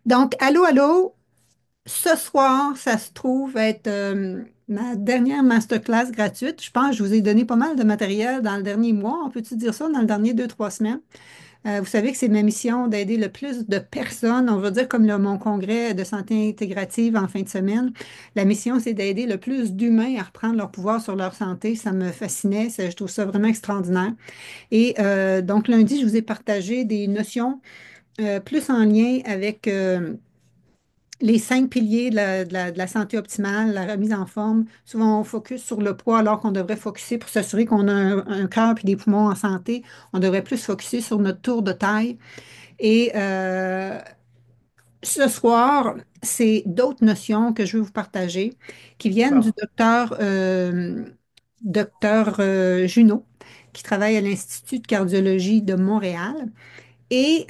Donc, allô, allô, ce soir, ça se trouve être ma dernière masterclass gratuite. Je pense que je vous ai donné pas mal de matériel dans le dernier mois. On peut-tu dire ça, dans le dernier 2, 3 semaines? Vous savez que c'est ma mission d'aider le plus de personnes, on va dire comme mon congrès de santé intégrative en fin de semaine. La mission, c'est d'aider le plus d'humains à reprendre leur pouvoir sur leur santé. Ça me fascinait, je trouve ça vraiment extraordinaire. Et donc, lundi, je vous ai partagé des notions plus en lien avec les 5 piliers de la santé optimale, la remise en forme. Souvent, on focus sur le poids alors qu'on devrait focuser pour s'assurer qu'on a un cœur et des poumons en santé. On devrait plus focuser sur notre tour de taille. Et ce soir, c'est d'autres notions que je veux vous partager qui viennent du Ah, docteur Junot, qui travaille à l'Institut de cardiologie de Montréal et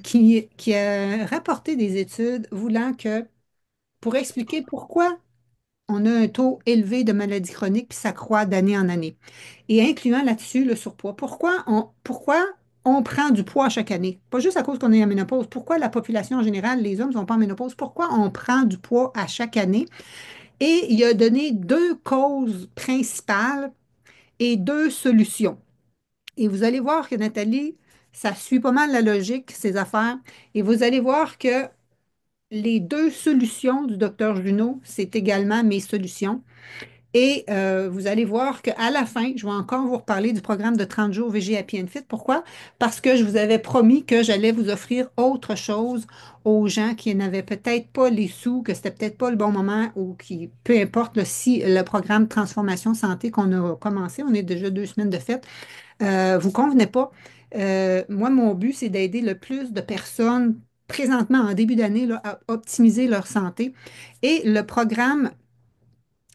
qui a rapporté des études voulant que pour expliquer pourquoi on a un taux élevé de maladies chroniques, puis ça croît d'année en année. Et incluant là-dessus le surpoids. Pourquoi on prend du poids chaque année? Pas juste à cause qu'on est en ménopause. Pourquoi la population en général, les hommes ne sont pas en ménopause? Pourquoi on prend du poids à chaque année? Et il a donné 2 causes principales et 2 solutions. Et vous allez voir que Nathalie, ça suit pas mal la logique, ces affaires. Et vous allez voir que les 2 solutions du docteur Junot, c'est également mes solutions. Et vous allez voir qu'à la fin, je vais encore vous reparler du programme de 30 jours VG Happy and Fit. Pourquoi? Parce que je vous avais promis que j'allais vous offrir autre chose aux gens qui n'avaient peut-être pas les sous, que c'était peut-être pas le bon moment ou qui, peu importe si le programme Transformation Santé qu'on a commencé, on est déjà 2 semaines de fête, vous convenait pas. Moi, mon but, c'est d'aider le plus de personnes présentement en début d'année là, à optimiser leur santé. Et le programme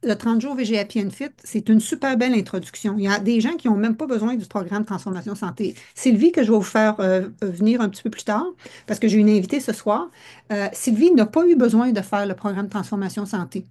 le 30 jours VG Happy and Fit, c'est une super belle introduction. Il y a des gens qui n'ont même pas besoin du programme Transformation Santé. Sylvie, que je vais vous faire venir un petit peu plus tard, parce que j'ai une invitée ce soir, Sylvie n'a pas eu besoin de faire le programme Transformation Santé.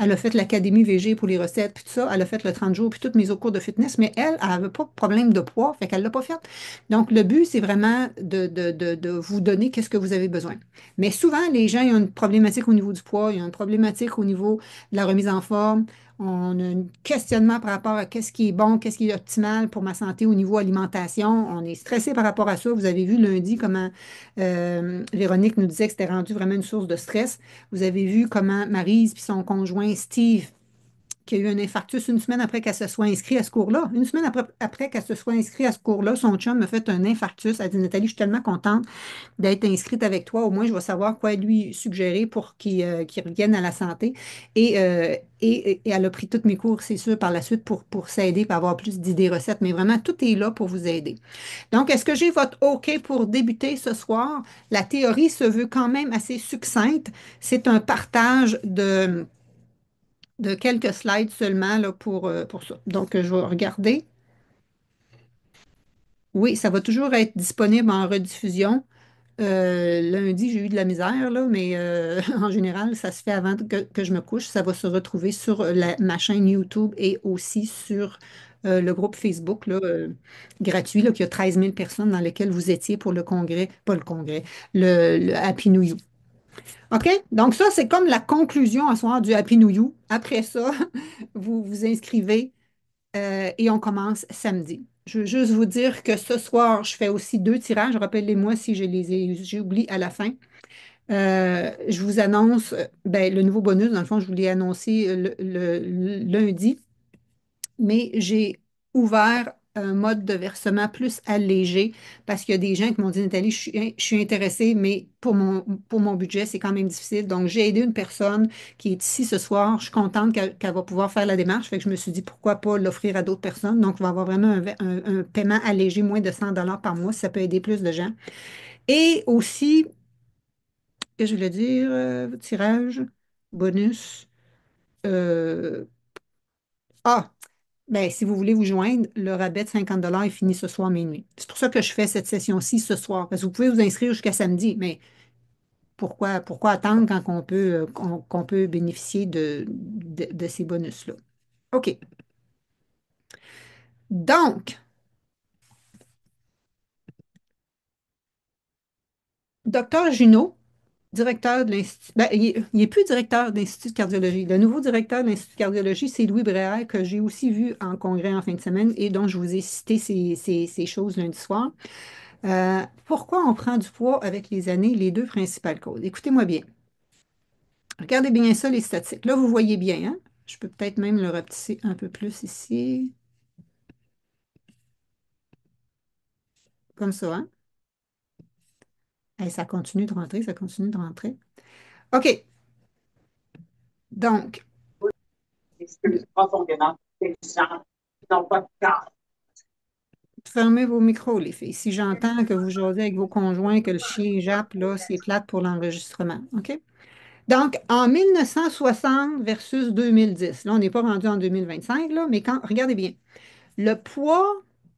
Elle a fait l'Académie VG pour les recettes, puis tout ça. Elle a fait le 30 jours, puis toutes mes autres cours de fitness, mais elle n'avait pas de problème de poids, fait qu'elle ne l'a pas fait. Donc, le but, c'est vraiment de vous donner qu'est-ce que vous avez besoin. Mais souvent, les gens, ils ont une problématique au niveau du poids, ils ont une problématique au niveau de la remise en forme. On a un questionnement par rapport à qu'est-ce qui est bon, qu'est-ce qui est optimal pour ma santé au niveau alimentation. On est stressé par rapport à ça. Vous avez vu lundi comment Véronique nous disait que c'était rendu vraiment une source de stress. Vous avez vu comment Maryse puis son conjoint Steve qui a eu un infarctus une semaine après qu'elle se soit inscrite à ce cours-là. Une semaine après qu'elle se soit inscrite à ce cours-là, son chum me fait un infarctus. Elle dit, Nathalie, je suis tellement contente d'être inscrite avec toi. Au moins, je vais savoir quoi lui suggérer pour qu'il revienne à la santé. Et elle a pris tous mes cours, c'est sûr, par la suite pour s'aider, pour avoir plus d'idées recettes. Mais vraiment, tout est là pour vous aider. Donc, est-ce que j'ai votre OK pour débuter ce soir? La théorie se veut quand même assez succincte. C'est un partage de quelques slides seulement là, pour ça. Donc, je vais regarder. Oui, ça va toujours être disponible en rediffusion. Lundi, j'ai eu de la misère, là, mais en général, ça se fait avant que je me couche. Ça va se retrouver sur ma chaîne YouTube et aussi sur le groupe Facebook là, gratuit, là, qui a 13 000 personnes dans lequel vous étiez pour le congrès, pas le congrès, le Happy New You. OK? Donc ça, c'est comme la conclusion à soir du Happy New You. Après ça, vous vous inscrivez et on commence samedi. Je veux juste vous dire que ce soir, je fais aussi 2 tirages. Rappelez-moi si j'ai oublié à la fin. Je vous annonce ben, le nouveau bonus. Dans le fond, je vous l'ai annoncé le lundi, mais j'ai ouvert un mode de versement plus allégé parce qu'il y a des gens qui m'ont dit, Nathalie, je suis intéressée, mais pour mon budget, c'est quand même difficile. Donc, j'ai aidé une personne qui est ici ce soir. Je suis contente qu'elle va pouvoir faire la démarche. Fait que je me suis dit, pourquoi pas l'offrir à d'autres personnes. Donc, on va avoir vraiment un paiement allégé, moins de 100 par mois, si ça peut aider plus de gens. Et aussi, que je voulais dire, tirage, bonus. euh, ah, ben, si vous voulez vous joindre, le rabais de 50 est fini ce soir minuit. C'est pour ça que je fais cette session-ci ce soir. Parce que vous pouvez vous inscrire jusqu'à samedi, mais pourquoi attendre quand qu'on peut bénéficier de ces bonus-là? OK. Donc, docteur Junot. directeur de l'Institut. Ben, il est plus directeur de l'Institut de cardiologie. Le nouveau directeur de l'Institut de cardiologie, c'est Louis Bréal, que j'ai aussi vu en congrès en fin de semaine et dont je vous ai cité ces choses lundi soir. Pourquoi on prend du poids avec les années? Les deux principales causes. Écoutez-moi bien. Regardez bien ça, les statistiques. Là, vous voyez bien, hein? Je peux peut-être même le rapetisser un peu plus ici. Comme ça, hein? Et ça continue de rentrer, ça continue de rentrer. OK. Donc, Plus profondément des gens qui n'ont pas de cœur. fermez vos micros, les filles. Si j'entends que vous jasez avec vos conjoints, que le chien jappe, là, c'est plate pour l'enregistrement. OK? Donc, en 1960 versus 2010, là, on n'est pas rendu en 2025, là, mais quand, regardez bien, le poids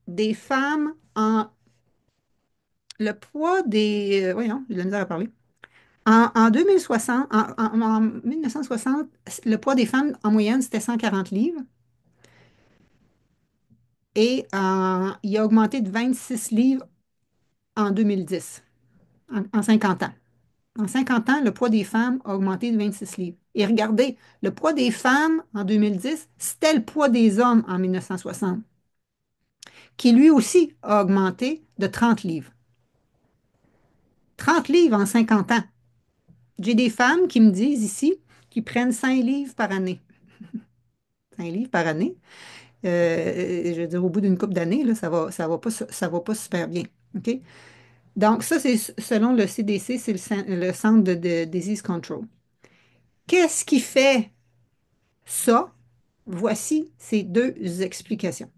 des femmes le poids des, voyons, j'ai de la misère à parler. En 2060, en 1960, le poids des femmes en moyenne, c'était 140 livres et il a augmenté de 26 livres en 2010, en 50 ans. En 50 ans, le poids des femmes a augmenté de 26 livres. Et regardez, le poids des femmes en 2010, c'était le poids des hommes en 1960, qui lui aussi a augmenté de 30 livres. 30 livres en 50 ans. J'ai des femmes qui me disent ici qu'ils prennent 5 livres par année. 5 livres par année. Je veux dire, au bout d'une couple d'années, là, ça va pas super bien. OK? Donc, ça, c'est selon le CDC, c'est le Centre de Disease Control. Qu'est-ce qui fait ça? Voici ces deux explications.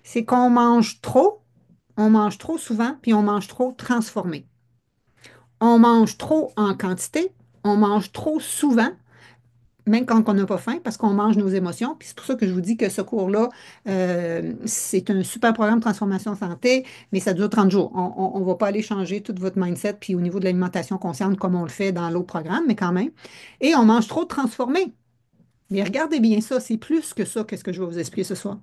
C'est qu'on mange trop, on mange trop souvent, puis on mange trop transformé. On mange trop en quantité, on mange trop souvent, même quand on n'a pas faim, parce qu'on mange nos émotions. Puis c'est pour ça que je vous dis que ce cours-là, c'est un super programme de transformation santé, mais ça dure 30 jours. On ne va pas aller changer tout votre mindset, puis au niveau de l'alimentation consciente, comme on le fait dans l'autre programme, mais quand même. Et on mange trop de transformés. Mais regardez bien ça, c'est plus que ça, qu'est-ce que je vais vous expliquer ce soir.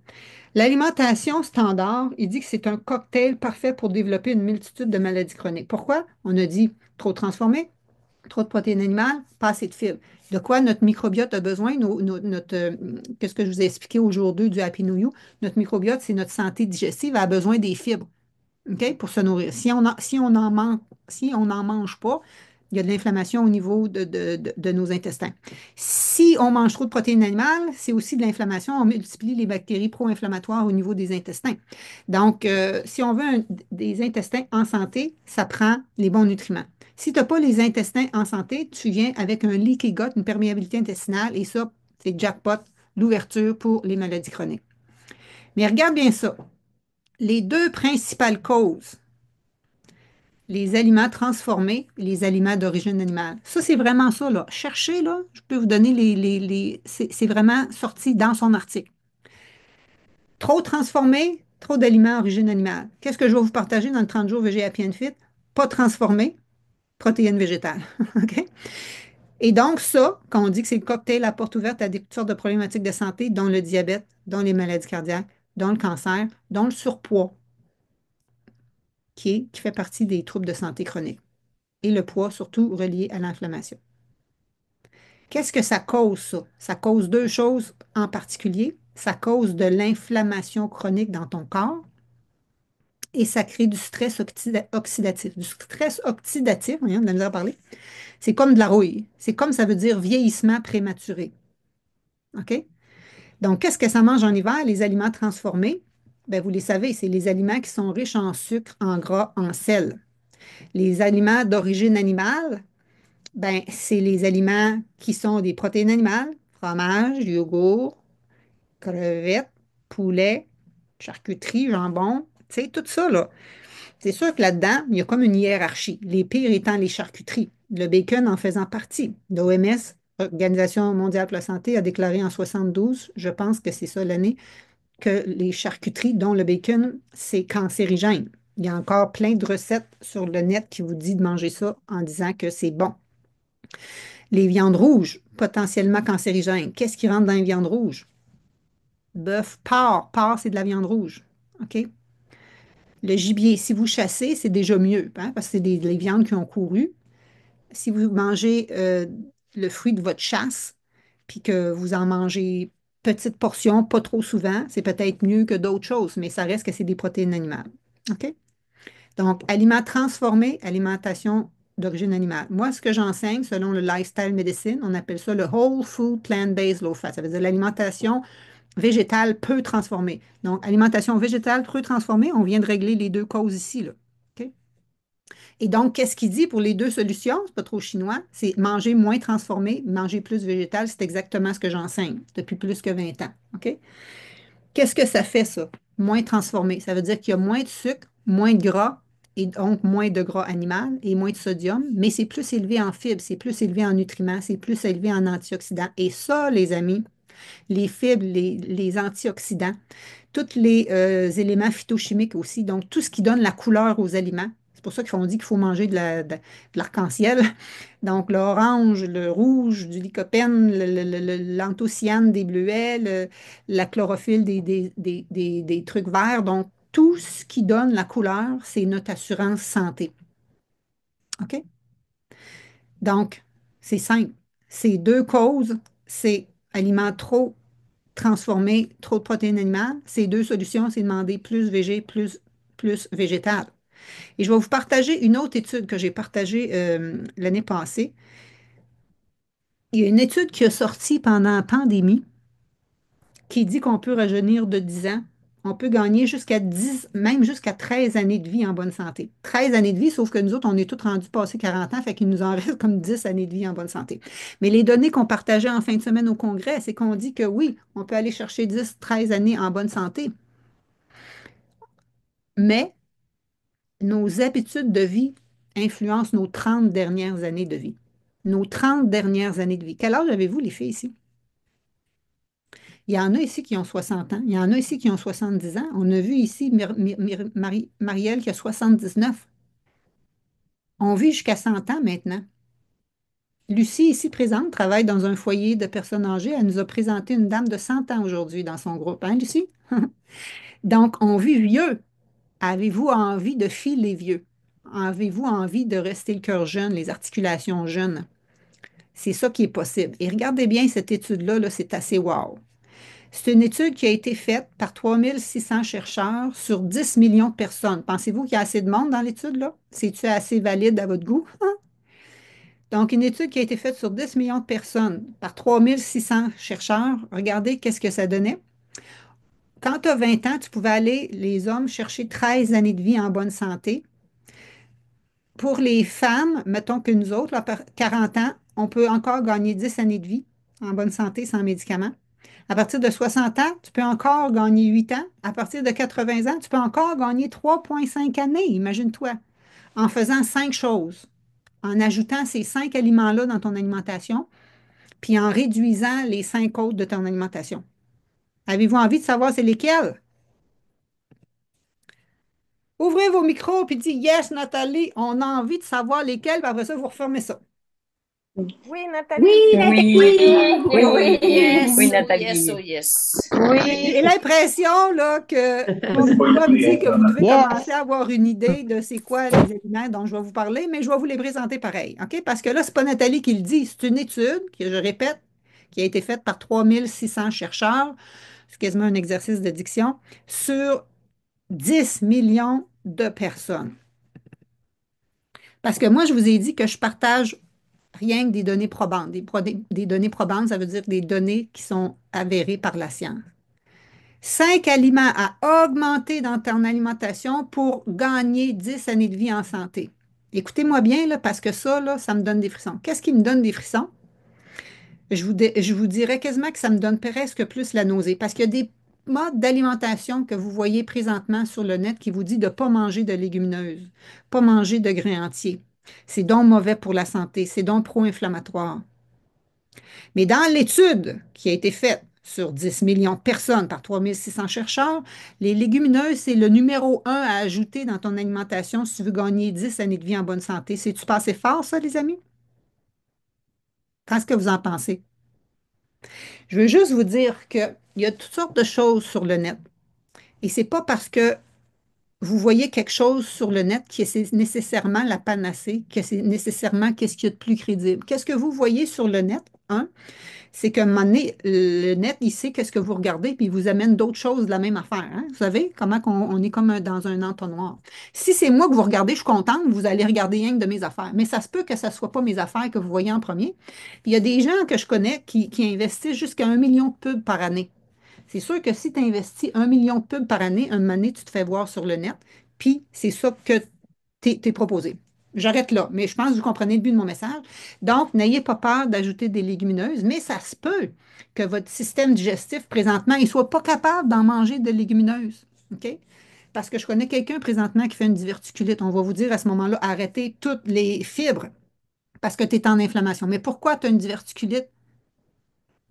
L'alimentation standard, il dit que c'est un cocktail parfait pour développer une multitude de maladies chroniques. Pourquoi? On a dit trop transformé, trop de protéines animales, pas assez de fibres. De quoi notre microbiote a besoin? Qu'est-ce que je vous ai expliqué au jour 2 du Happy New You? Notre microbiote, c'est notre santé digestive, elle a besoin des fibres. OK, pour se nourrir. Si on n'en mange pas, il y a de l'inflammation au niveau de nos intestins. Si on mange trop de protéines animales, c'est aussi de l'inflammation. On multiplie les bactéries pro-inflammatoires au niveau des intestins. Donc, si on veut des intestins en santé, ça prend les bons nutriments. Si tu n'as pas les intestins en santé, tu viens avec un leaky gut, une perméabilité intestinale, et ça, c'est jackpot, l'ouverture pour les maladies chroniques. Mais regarde bien ça. Les deux principales causes, les aliments transformés, les aliments d'origine animale. Ça, c'est vraiment ça, là. Cherchez, là, je peux vous donner c'est vraiment sorti dans son article. Trop transformé, trop d'aliments d'origine animale. Qu'est-ce que je vais vous partager dans le 30 jours VG Happy and Fit? Pas transformé, protéines végétales. OK? Et donc, ça, quand on dit que c'est le cocktail à porte ouverte à des sortes de problématiques de santé, dont le diabète, dont les maladies cardiaques, dont le cancer, dont le surpoids, qui fait partie des troubles de santé chroniques. Et le poids, surtout relié à l'inflammation. Qu'est-ce que ça cause, ça? Ça cause deux choses en particulier. Ça cause de l'inflammation chronique dans ton corps et ça crée du stress oxydatif. Du stress oxydatif, on de la misère à parler, c'est comme de la rouille. C'est comme ça veut dire vieillissement prématuré. OK? Donc, qu'est-ce que ça mange en hiver? Les aliments transformés. Bien, vous les savez, c'est les aliments qui sont riches en sucre, en gras, en sel. Les aliments d'origine animale, ben, c'est les aliments qui sont des protéines animales, fromage, yogourt, crevettes, poulet, charcuterie, jambon, tu sais, tout ça, là. C'est sûr que là-dedans, il y a comme une hiérarchie. Les pires étant les charcuteries, le bacon en faisant partie. L'OMS, Organisation mondiale pour la santé, a déclaré en 72, je pense que c'est ça l'année, que les charcuteries, dont le bacon, c'est cancérigène. Il y a encore plein de recettes sur le net qui vous disent de manger ça en disant que c'est bon. Les viandes rouges, potentiellement cancérigènes. Qu'est-ce qui rentre dans les viandes rouges? Bœuf, porc. Porc, c'est de la viande rouge. OK? Le gibier, si vous chassez, c'est déjà mieux, hein, parce que c'est des viandes qui ont couru. si vous mangez le fruit de votre chasse, puis que vous en mangez petite portion, pas trop souvent, c'est peut-être mieux que d'autres choses, mais ça reste que c'est des protéines animales. OK? Donc, aliments transformés, alimentation d'origine animale. Moi, ce que j'enseigne, selon le lifestyle medicine, on appelle ça le whole food plant-based low fat. Ça veut dire l'alimentation végétale peu transformée. Donc, alimentation végétale peu transformée, on vient de régler les deux causes ici, là. OK? Et donc, qu'est-ce qu'il dit pour les deux solutions? C'est pas trop chinois. C'est manger moins transformé, manger plus végétal. C'est exactement ce que j'enseigne depuis plus que 20 ans. OK? Qu'est-ce que ça fait, ça? Moins transformé. Ça veut dire qu'il y a moins de sucre, moins de gras, et donc moins de gras animal et moins de sodium, mais c'est plus élevé en fibres, c'est plus élevé en nutriments, c'est plus élevé en antioxydants. Et ça, les amis, les fibres, les antioxydants, tous les éléments phytochimiques aussi, donc tout ce qui donne la couleur aux aliments. C'est pour ça qu'on dit qu'il faut manger de l'arc-en-ciel. Donc, l'orange, le rouge, du lycopène, l'anthocyane des bleuets, la chlorophylle des trucs verts. Donc, tout ce qui donne la couleur, c'est notre assurance santé. OK? Donc, c'est simple. Ces deux causes, c'est aliments trop transformés, trop de protéines animales. Ces deux solutions, c'est demander plus végé, plus végétal. Et je vais vous partager une autre étude que j'ai partagée l'année passée. Il y a une étude qui a sorti pendant la pandémie qui dit qu'on peut rajeunir de 10 ans. On peut gagner jusqu'à 10, même jusqu'à 13 années de vie en bonne santé. 13 années de vie, sauf que nous autres, on est tous rendus passés 40 ans, fait qu'il nous en reste comme 10 années de vie en bonne santé. Mais les données qu'on partageait en fin de semaine au Congrès, c'est qu'on dit que oui, on peut aller chercher 10, 13 années en bonne santé, mais nos habitudes de vie influencent nos 30 dernières années de vie. Nos 30 dernières années de vie. Quel âge avez-vous, les filles, ici? Il y en a ici qui ont 60 ans. Il y en a ici qui ont 70 ans. On a vu ici Marielle qui a 79. On vit jusqu'à 100 ans maintenant. Lucie, ici présente, travaille dans un foyer de personnes âgées. Elle nous a présenté une dame de 100 ans aujourd'hui dans son groupe. Hein, Lucie? Donc, on vit vieux. Avez-vous envie de filer vieux? Avez-vous envie de rester le cœur jeune, les articulations jeunes? C'est ça qui est possible. Et regardez bien cette étude-là, là, c'est assez wow. C'est une étude qui a été faite par 3600 chercheurs sur 10 millions de personnes. Pensez-vous qu'il y a assez de monde dans l'étude, là? C'est-tu assez valide à votre goût? Hein? Donc, une étude qui a été faite sur 10 millions de personnes par 3600 chercheurs. Regardez qu'est-ce que ça donnait. Quand tu as 20 ans, tu pouvais aller, les hommes, chercher 13 années de vie en bonne santé. Pour les femmes, mettons que nous autres, là, par 40 ans, on peut encore gagner 10 années de vie en bonne santé sans médicaments. À partir de 60 ans, tu peux encore gagner 8 ans. À partir de 80 ans, tu peux encore gagner 3,5 années, imagine-toi, en faisant 5 choses, en ajoutant ces 5 aliments-là dans ton alimentation, puis en réduisant les 5 autres de ton alimentation. Avez-vous envie de savoir c'est lesquels? Ouvrez vos micros puis dites Yes, Nathalie, on a envie de savoir lesquels, puis après ça, vous refermez ça. Oui, Oui, Nathalie. Nathalie! Oui, Oui, oui, yes, oh yes, Nathalie. oh yes. J'ai Oui. l'impression là, que l'auditoire me dit que vous devez commencer à avoir une idée de c'est quoi les aliments dont je vais vous parler, mais je vais vous les présenter pareil, OK? Parce que là, c'est pas Nathalie qui le dit, c'est une étude, que je répète, qui a été faite par 3600 chercheurs, c'est quasiment un exercice de diction, sur 10 millions de personnes. Parce que moi, je vous ai dit que je partage rien que des données probantes. Des données probantes, ça veut dire des données qui sont avérées par la science. 5 aliments à augmenter dans ton alimentation pour gagner 10 années de vie en santé. Écoutez-moi bien, là, parce que ça, là, ça me donne des frissons. Qu'est-ce qui me donne des frissons? Je vous dirais quasiment que ça me donne presque plus la nausée, parce qu'il y a des modes d'alimentation que vous voyez présentement sur le net qui vous dit de ne pas manger de légumineuses, pas manger de grains entiers. C'est donc mauvais pour la santé, c'est donc pro-inflammatoire. Mais dans l'étude qui a été faite sur 10 millions de personnes par 3600 chercheurs, les légumineuses, c'est le numéro un à ajouter dans ton alimentation si tu veux gagner 10 années de vie en bonne santé. C'est-tu pas assez fort, ça, les amis? Qu'est-ce que vous en pensez? Je veux juste vous dire qu'il y a toutes sortes de choses sur le net. Et c'est pas parce que vous voyez quelque chose sur le net qui est nécessairement la panacée, que c'est nécessairement qu'est-ce qu'il y a de plus crédible. Qu'est-ce que vous voyez sur le net? Hein? C'est qu'à un moment donné, le net, il sait qu'est-ce que vous regardez, puis il vous amène d'autres choses de la même affaire. Hein? Vous savez comment on est comme dans un entonnoir. Si c'est moi que vous regardez, je suis contente, vous allez regarder rien que de mes affaires. Mais ça se peut que ça ne soit pas mes affaires que vous voyez en premier. Puis il y a des gens que je connais qui investissent jusqu'à 1 million de pubs par année. C'est sûr que si tu investis 1 million de pubs par année, un moment donné, tu te fais voir sur le net, puis c'est ça que t'es proposé. J'arrête là, mais je pense que vous comprenez le but de mon message. Donc, n'ayez pas peur d'ajouter des légumineuses, mais ça se peut que votre système digestif, présentement, il ne soit pas capable d'en manger de légumineuses. OK? Parce que je connais quelqu'un présentement qui fait une diverticulite. On va vous dire à ce moment-là, arrêtez toutes les fibres parce que tu es en inflammation. Mais pourquoi tu as une diverticulite?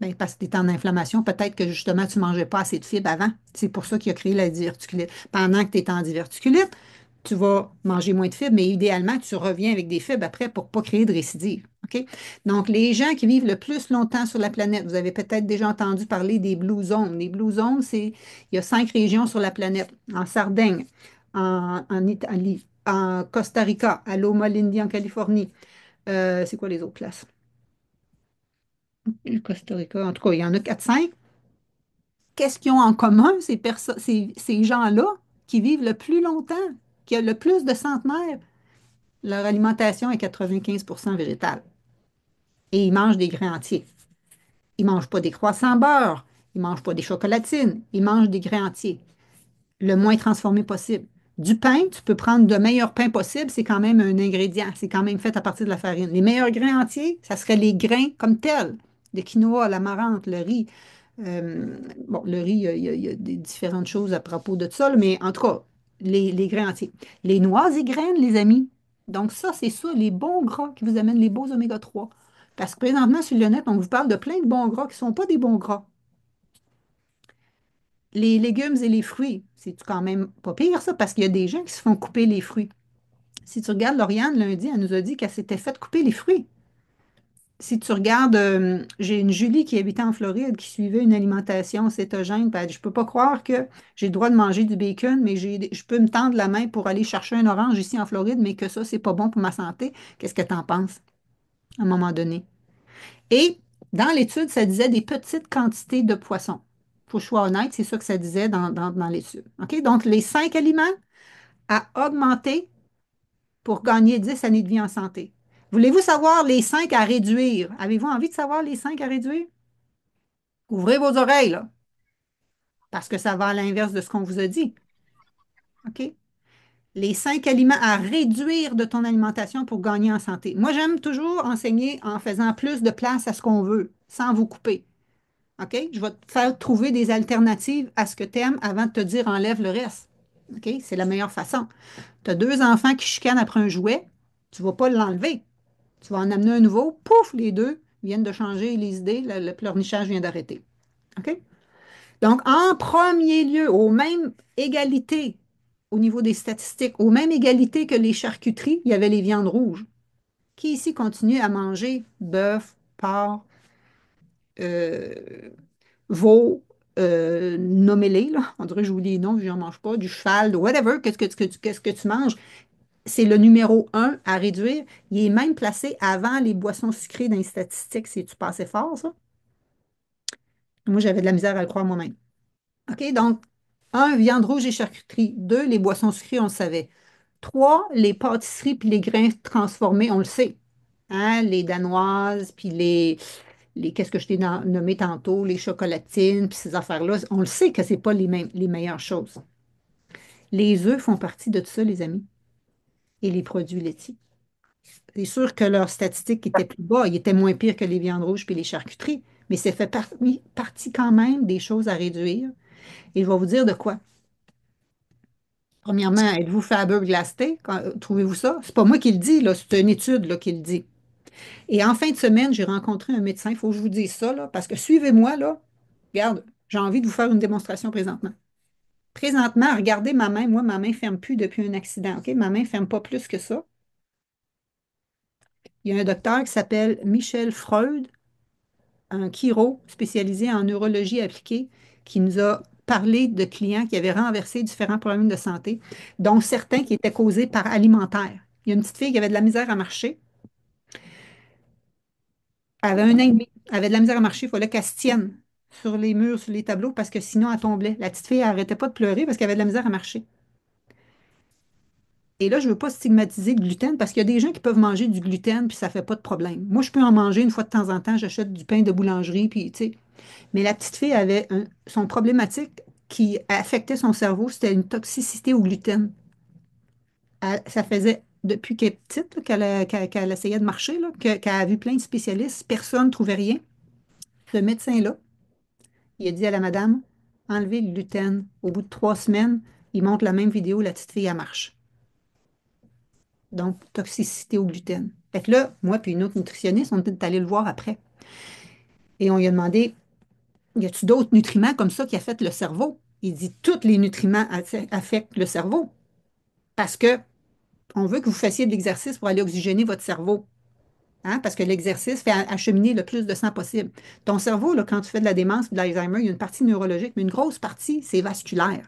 Ben, parce que tu es en inflammation, peut-être que justement, tu ne mangeais pas assez de fibres avant. C'est pour ça qu'il a créé la diverticulite. Pendant que tu es en diverticulite, tu vas manger moins de fibres, mais idéalement, tu reviens avec des fibres après pour ne pas créer de récidive. OK? Donc, les gens qui vivent le plus longtemps sur la planète, vous avez peut-être déjà entendu parler des Blue Zones. Les Blue Zones, il y a 5 régions sur la planète. En Sardaigne, en Italie, en Costa Rica, à Loma Lindy en Californie. C'est quoi les autres places? Le Costa Rica, en tout cas, il y en a 4-5. Qu'est-ce qu'ils ont en commun, ces gens-là qui vivent le plus longtemps, qui ont le plus de centenaires? Leur alimentation est 95% végétale. Et ils mangent des grains entiers. Ils ne mangent pas des croissants beurre, ils ne mangent pas des chocolatines, ils mangent des grains entiers, le moins transformé possible. Du pain, tu peux prendre le meilleur pain possible, c'est quand même un ingrédient, c'est quand même fait à partir de la farine. Les meilleurs grains entiers, ça serait les grains comme tels, le quinoa, l'amarante, le riz. Bon, le riz, il y a des différentes choses à propos de ça, là, mais en tout cas, les grains entiers. Les noix et graines, les amis. Donc ça, c'est ça, les bons gras qui vous amènent les beaux oméga 3. Parce que présentement, sur le net, on vous parle de plein de bons gras qui ne sont pas des bons gras. Les légumes et les fruits, c'est quand même pas pire, ça, parce qu'il y a des gens qui se font couper les fruits. Si tu regardes Lauriane, lundi, elle nous a dit qu'elle s'était fait couper les fruits. Si tu regardes, j'ai une Julie qui habitait en Floride qui suivait une alimentation cétogène. Puis elle dit, je peux pas croire que j'ai le droit de manger du bacon, mais je peux me tendre la main pour aller chercher un orange ici en Floride, mais que ça, c'est pas bon pour ma santé. Qu'est-ce que tu en penses à un moment donné? Et dans l'étude, ça disait des petites quantités de poissons. Faut que je sois honnête, c'est ça que ça disait dans l'étude. OK? Donc, les 5 aliments à augmenter pour gagner 10 années de vie en santé. Voulez-vous savoir les 5 à réduire? Avez-vous envie de savoir les 5 à réduire? Ouvrez vos oreilles, là, parce que ça va à l'inverse de ce qu'on vous a dit. OK? Les 5 aliments à réduire de ton alimentation pour gagner en santé. Moi, j'aime toujours enseigner en faisant plus de place à ce qu'on veut, sans vous couper. OK? Je vais te faire trouver des alternatives à ce que tu aimes avant de te dire enlève le reste. OK? C'est la meilleure façon. Tu as 2 enfants qui chicanent après un jouet, tu ne vas pas l'enlever. Tu vas en amener un nouveau, pouf, les deux viennent de changer les idées, le pleurnichage vient d'arrêter. OK? Donc, en premier lieu, aux mêmes égalités au niveau des statistiques, aux mêmes égalités que les charcuteries, il y avait les viandes rouges. Qui ici continue à manger bœuf, porc, euh, veau, nommez-les, là. On dirait que j'oublie les noms, je n'en mange pas, du cheval, de whatever, qu'est-ce que tu manges? C'est le numéro 1 à réduire. Il est même placé avant les boissons sucrées dans les statistiques. C'est-tu passé fort, ça? Moi, j'avais de la misère à le croire moi-même. OK, donc, un, viande rouge et charcuterie. Deux, les boissons sucrées, on le savait. Trois, les pâtisseries puis les grains transformés, on le sait. Hein, les danoises, puis qu'est-ce que je t'ai nommé tantôt, les chocolatines, puis ces affaires-là, on le sait que ce n'est pas les meilleures choses. Les œufs font partie de tout ça, les amis, et les produits laitiers. C'est sûr que leurs statistiques étaient plus bas, ils étaient moins pires que les viandes rouges puis les charcuteries, mais c'est fait partie quand même des choses à réduire. Et je vais vous dire de quoi. Premièrement, êtes-vous Faber glacé? Trouvez-vous ça? C'est pas moi qui le dis, là, c'est une étude là, qui le dit. Et en fin de semaine, j'ai rencontré un médecin, il faut que je vous dise ça, là, parce que suivez-moi, là. Regarde, j'ai envie de vous faire une démonstration présentement. Présentement, regardez ma main. Moi, ma main ne ferme plus depuis un accident. OK? Ma main ne ferme pas plus que ça. Il y a un docteur qui s'appelle Michel Freud, un chiro spécialisé en neurologie appliquée, qui nous a parler de clients qui avaient renversé différents problèmes de santé, dont certains qui étaient causés par alimentaire. Il y a une petite fille qui avait de la misère à marcher. Elle avait un an et demi. Elle avait de la misère à marcher. Il fallait qu'elle se tienne sur les murs, sur les tableaux, parce que sinon, elle tombait. La petite fille, elle n'arrêtait pas de pleurer parce qu'elle avait de la misère à marcher. Et là, je ne veux pas stigmatiser le gluten parce qu'il y a des gens qui peuvent manger du gluten puis ça ne fait pas de problème. Moi, je peux en manger une fois de temps en temps. J'achète du pain de boulangerie puis, tu sais. Mais la petite fille avait son problématique qui affectait son cerveau, c'était une toxicité au gluten. Ça faisait depuis qu'elle est petite là, qu'elle essayait de marcher, là, qu'elle a vu plein de spécialistes. Personne ne trouvait rien. Ce médecin-là, il a dit à la madame, enlevez le gluten. Au bout de 3 semaines, il montre la même vidéo, la petite fille, elle marche. Donc, toxicité au gluten. Fait que là, moi puis une autre nutritionniste, on est allé le voir après. Et on lui a demandé, y a-t-il d'autres nutriments comme ça qui affectent le cerveau? Il dit, tous les nutriments affectent le cerveau parce que on veut que vous fassiez de l'exercice pour aller oxygéner votre cerveau. Hein, parce que l'exercice fait acheminer le plus de sang possible. Ton cerveau, là, quand tu fais de la démence, de l'Alzheimer, il y a une partie neurologique, mais une grosse partie, c'est vasculaire.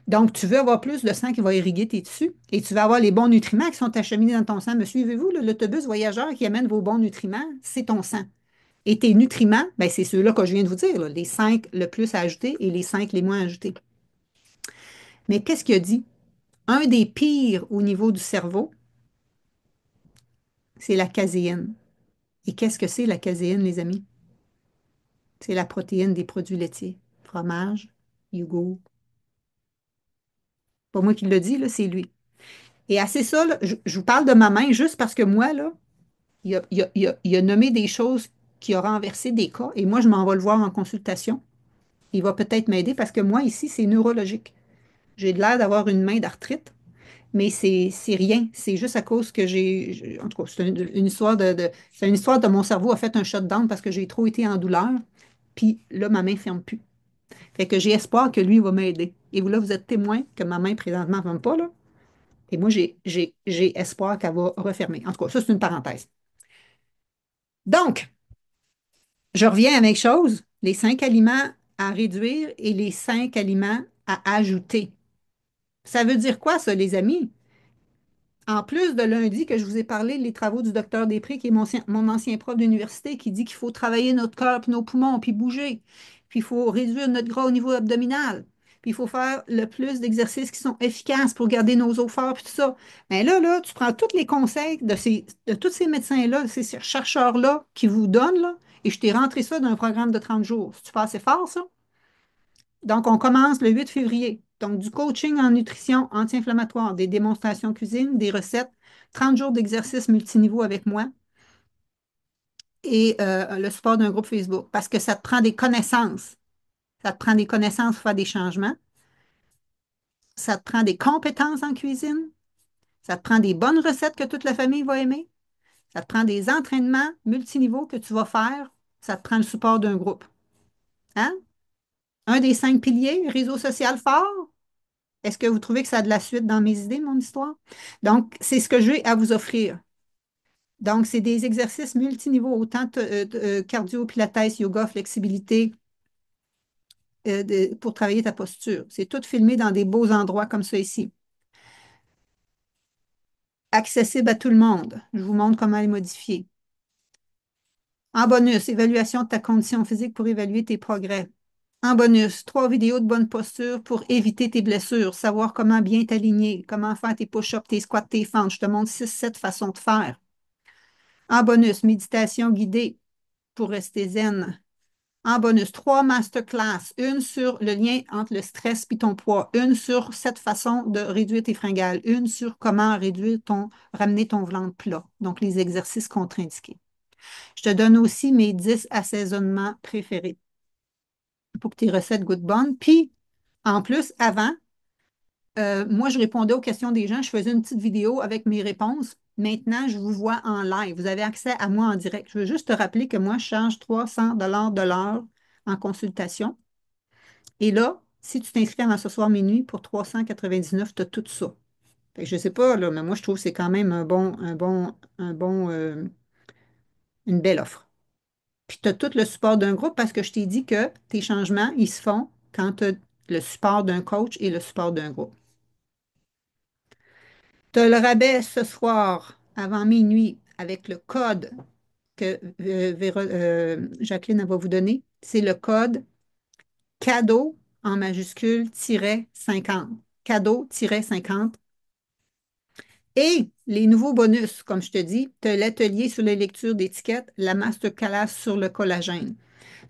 Donc, tu veux avoir plus de sang qui va irriguer tes tissus et tu vas avoir les bons nutriments qui sont acheminés dans ton sang. Me suivez-vous? Là, l'autobus voyageur qui amène vos bons nutriments, c'est ton sang. Et tes nutriments, ben, c'est ceux-là que je viens de vous dire, là, les 5 le plus à ajouter et les 5 les moins à ajouter. Mais qu'est-ce qu'il a dit? Un des pires au niveau du cerveau, c'est la caséine. Et qu'est-ce que c'est la caséine, les amis? C'est la protéine des produits laitiers. Fromage, yogourt. Pas moi qui le dis, là, c'est lui. Et assez ça, là, je vous parle de ma main juste parce que moi, là, il a nommé des choses qui ont renversé des cas et moi, je m'en vais le voir en consultation. Il va peut-être m'aider parce que moi, ici, c'est neurologique. J'ai l'air d'avoir une main d'arthrite, mais c'est rien. C'est juste à cause que en tout cas, c'est une histoire c'est une histoire de mon cerveau a fait un shutdown parce que j'ai trop été en douleur. Puis là, ma main ne ferme plus. Fait que j'ai espoir que lui va m'aider. Et vous, là, vous êtes témoin que ma main présentement ne ferme pas, là. Et moi, j'ai espoir qu'elle va refermer. En tout cas, ça, c'est une parenthèse. Donc, je reviens à la même chose, les 5 aliments à réduire et les 5 aliments à ajouter. Ça veut dire quoi, ça, les amis? En plus de lundi que je vous ai parlé, les travaux du docteur Després, qui est mon ancien prof d'université, qui dit qu'il faut travailler notre cœur puis nos poumons, puis bouger, puis il faut réduire notre gras au niveau abdominal, puis il faut faire le plus d'exercices qui sont efficaces pour garder nos os forts, puis tout ça. Mais là, tu prends tous les conseils de tous ces médecins-là, de ces chercheurs-là qui vous donnent, là, et je t'ai rentré ça dans un programme de 30 jours. C'est-tu pas assez fort, ça? Donc, on commence le 8 février. Donc, du coaching en nutrition anti-inflammatoire, des démonstrations cuisine, des recettes, 30 jours d'exercice multiniveau avec moi et le support d'un groupe Facebook. Parce que ça te prend des connaissances. Ça te prend des connaissances pour faire des changements. Ça te prend des compétences en cuisine. Ça te prend des bonnes recettes que toute la famille va aimer. Ça te prend des entraînements multiniveaux que tu vas faire. Ça te prend le support d'un groupe. Hein? Un des 5 piliers, réseau social fort. Est-ce que vous trouvez que ça a de la suite dans mes idées, mon histoire? Donc, c'est ce que j'ai à vous offrir. Donc, c'est des exercices multiniveaux, autant cardio, pilates, yoga, flexibilité, pour travailler ta posture. C'est tout filmé dans des beaux endroits comme ça ici. Accessible à tout le monde. Je vous montre comment les modifier. En bonus, évaluation de ta condition physique pour évaluer tes progrès. En bonus, 3 vidéos de bonne posture pour éviter tes blessures, savoir comment bien t'aligner, comment faire tes push-ups, tes squats, tes fentes. Je te montre 6, 7 façons de faire. En bonus, méditation guidée pour rester zen. En bonus, 3 masterclass, une sur le lien entre le stress et ton poids, une sur 7 façons de réduire tes fringales, une sur comment ramener ton ventre plat, donc les exercices contre-indiqués. Je te donne aussi mes 10 assaisonnements préférés pour que tes recettes goûtent bonnes. Puis, en plus, avant, moi, je répondais aux questions des gens, je faisais une petite vidéo avec mes réponses. Maintenant, je vous vois en live. Vous avez accès à moi en direct. Je veux juste te rappeler que moi, je charge 300 $ de l'heure en consultation. Et là, si tu t'inscris avant ce soir minuit pour 399, tu as tout ça. Fait que je ne sais pas, là, mais moi, je trouve que c'est quand même une belle offre. Puis tu as tout le support d'un groupe parce que je t'ai dit que tes changements, ils se font quand tu as le support d'un coach et le support d'un groupe. Tu as le rabais ce soir avant minuit avec le code que Jacqueline va vous donner. C'est le code cadeau en majuscule -50. Cadeau -50. Et les nouveaux bonus, comme je te dis, tu as l'atelier sur les lectures d'étiquettes, la masterclass sur le collagène.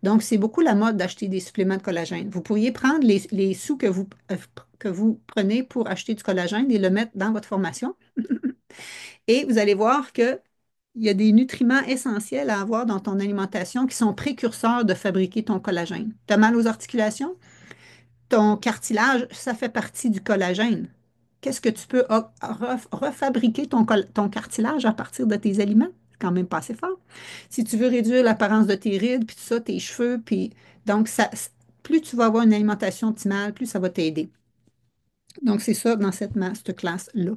Donc, c'est beaucoup la mode d'acheter des suppléments de collagène. Vous pourriez prendre les sous que vous prenez pour acheter du collagène et le mettre dans votre formation. Et vous allez voir qu'il y a des nutriments essentiels à avoir dans ton alimentation qui sont précurseurs de fabriquer ton collagène. Tu as mal aux articulations? Ton cartilage, ça fait partie du collagène. Qu'est-ce que tu peux refabriquer ton cartilage à partir de tes aliments? C'est quand même pas assez fort. Si tu veux réduire l'apparence de tes rides, puis tout ça, tes cheveux, puis donc plus tu vas avoir une alimentation optimale, plus ça va t'aider. Donc, c'est ça dans cette masterclass-là.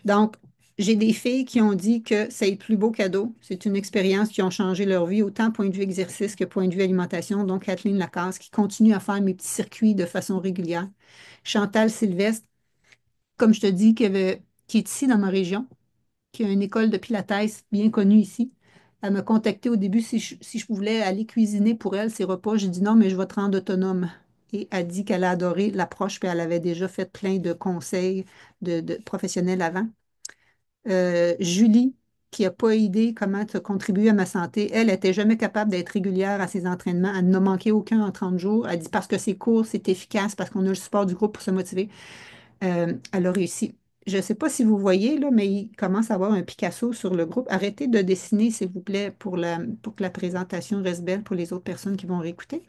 Donc, j'ai des filles qui ont dit que c'est le plus beau cadeau. C'est une expérience qui a changé leur vie, autant point de vue exercice que point de vue alimentation. Donc, Kathleen Lacasse, qui continue à faire mes petits circuits de façon régulière. Chantal Sylvestre, comme je te dis, qui est ici dans ma région, qui a une école de Pilates bien connue ici. Elle m'a contacté au début si je voulais aller cuisiner pour elle ses repas. J'ai dit non, mais je vais te rendre autonome. Et elle dit qu'elle a adoré l'approche, puis elle avait déjà fait plein de conseils de professionnels avant. Julie, qui n'a pas idée comment te contribuer à ma santé, elle n'était jamais capable d'être régulière à ses entraînements. Elle n'a manqué aucun en 30 jours. Elle dit parce que c'est court, c'est efficace, parce qu'on a le support du groupe pour se motiver. Elle a réussi. Je ne sais pas si vous voyez, là, mais il commence à avoir un Picasso sur le groupe. Arrêtez de dessiner, s'il vous plaît, pour que la présentation reste belle pour les autres personnes qui vont réécouter.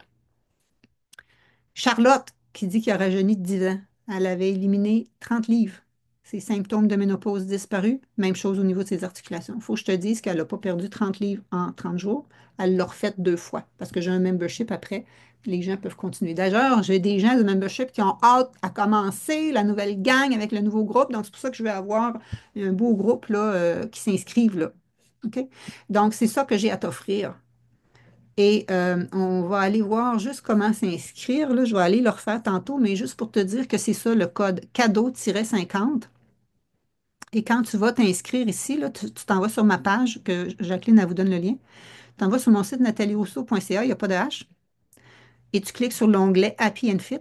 Charlotte, qui dit qu'elle a rajeuni de 10 ans. Elle avait éliminé 30 livres. Ses symptômes de ménopause disparus. Même chose au niveau de ses articulations. Il faut que je te dise qu'elle n'a pas perdu 30 livres en 30 jours. Elle l'a refait 2 fois parce que j'ai un membership après. Les gens peuvent continuer. D'ailleurs, j'ai des gens de membership qui ont hâte à commencer la nouvelle gang avec le nouveau groupe. Donc, c'est pour ça que je vais avoir un beau groupe là, qui s'inscrivent là. OK? Donc, c'est ça que j'ai à t'offrir. Et on va aller voir juste comment s'inscrire. Là, je vais aller le refaire tantôt, mais juste pour te dire que c'est ça le code cadeau-50. Et quand tu vas t'inscrire ici, là, tu t'en vas sur ma page, que Jacqueline elle vous donne le lien. Tu t'en vas sur mon site natalierousseau.ca, il n'y a pas de H. Et tu cliques sur l'onglet Happy and Fit.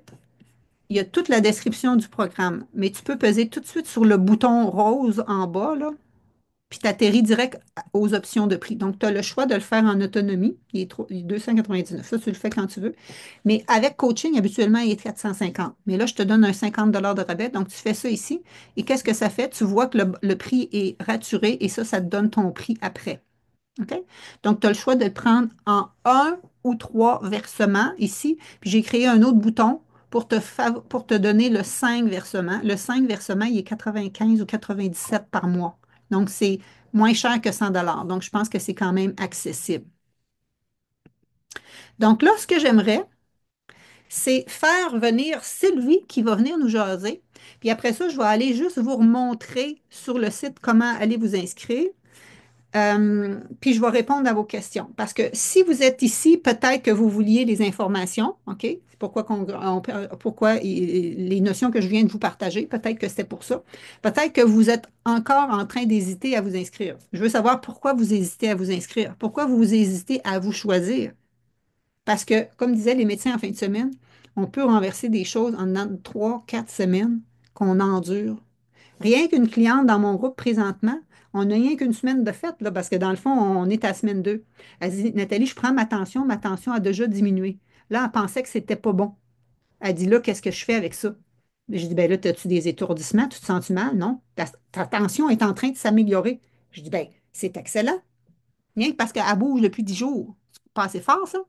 Il y a toute la description du programme, mais tu peux peser tout de suite sur le bouton rose en bas, là, puis tu atterris direct aux options de prix. Donc, tu as le choix de le faire en autonomie. Il est 299. Ça, tu le fais quand tu veux. Mais avec coaching, habituellement, il est 450. Mais là, je te donne un 50 de rabais. Donc, tu fais ça ici. Et qu'est-ce que ça fait? Tu vois que le prix est raturé et ça te donne ton prix après. OK? Donc, tu as le choix de le prendre en un ou trois versements ici. Puis, j'ai créé un autre bouton pour te donner le 5 versements. Le 5 versements, il est 95 ou 97 par mois. Donc, c'est moins cher que 100 dollars. Donc, je pense que c'est quand même accessible. Donc, là, ce que j'aimerais, c'est faire venir Sylvie qui va venir nous jaser. Puis après ça, je vais aller juste vous remontrer sur le site comment aller vous inscrire. Puis je vais répondre à vos questions. Parce que si vous êtes ici, peut-être que vous vouliez les informations, OK? C'est pourquoi les notions que je viens de vous partager, peut-être que c'était pour ça. Peut-être que vous êtes encore en train d'hésiter à vous inscrire. Je veux savoir pourquoi vous hésitez à vous inscrire. Pourquoi vous hésitez à vous choisir. Parce que, comme disaient les médecins en fin de semaine, on peut renverser des choses en 3, 4 semaines qu'on endure. Rien qu'une cliente dans mon groupe présentement, on n'a rien qu'une semaine de fête, là, parce que dans le fond, on est à semaine 2. Elle dit, Nathalie, je prends ma tension a déjà diminué. Là, elle pensait que c'était pas bon. Elle dit, là, qu'est-ce que je fais avec ça? Je dis, ben là, as-tu des étourdissements? Tu te sens-tu mal? Non. Ta tension est en train de s'améliorer. Je dis, ben, c'est excellent. Rien que parce qu'elle bouge depuis 10 jours. C'est pas assez fort, ça?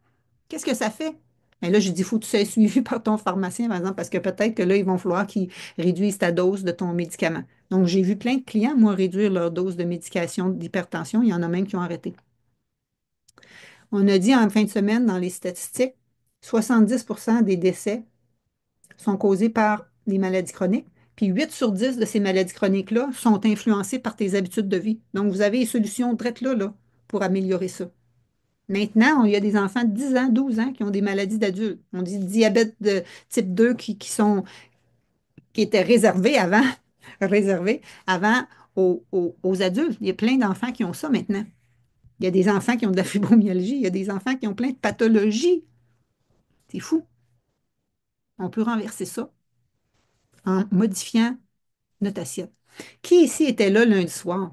Qu'est-ce que ça fait? Mais là, je dis, il faut que tu sois suivi par ton pharmacien, par exemple, parce que peut-être que là, ils vont falloir qu'ils réduisent ta dose de ton médicament. Donc, j'ai vu plein de clients, moi, réduire leur dose de médication d'hypertension. Il y en a même qui ont arrêté. On a dit en fin de semaine, dans les statistiques, 70% des décès sont causés par des maladies chroniques. Puis 8 sur 10 de ces maladies chroniques-là sont influencées par tes habitudes de vie. Donc, vous avez les solutions drettes là, pour améliorer ça. Maintenant, il y a des enfants de 10 ans, 12 ans qui ont des maladies d'adultes. On dit diabète de type 2 qui étaient réservés avant, réservés avant aux adultes. Il y a plein d'enfants qui ont ça maintenant. Il y a des enfants qui ont de la fibromyalgie, il y a des enfants qui ont plein de pathologies. C'est fou. On peut renverser ça en modifiant notre assiette. Qui ici était là lundi soir?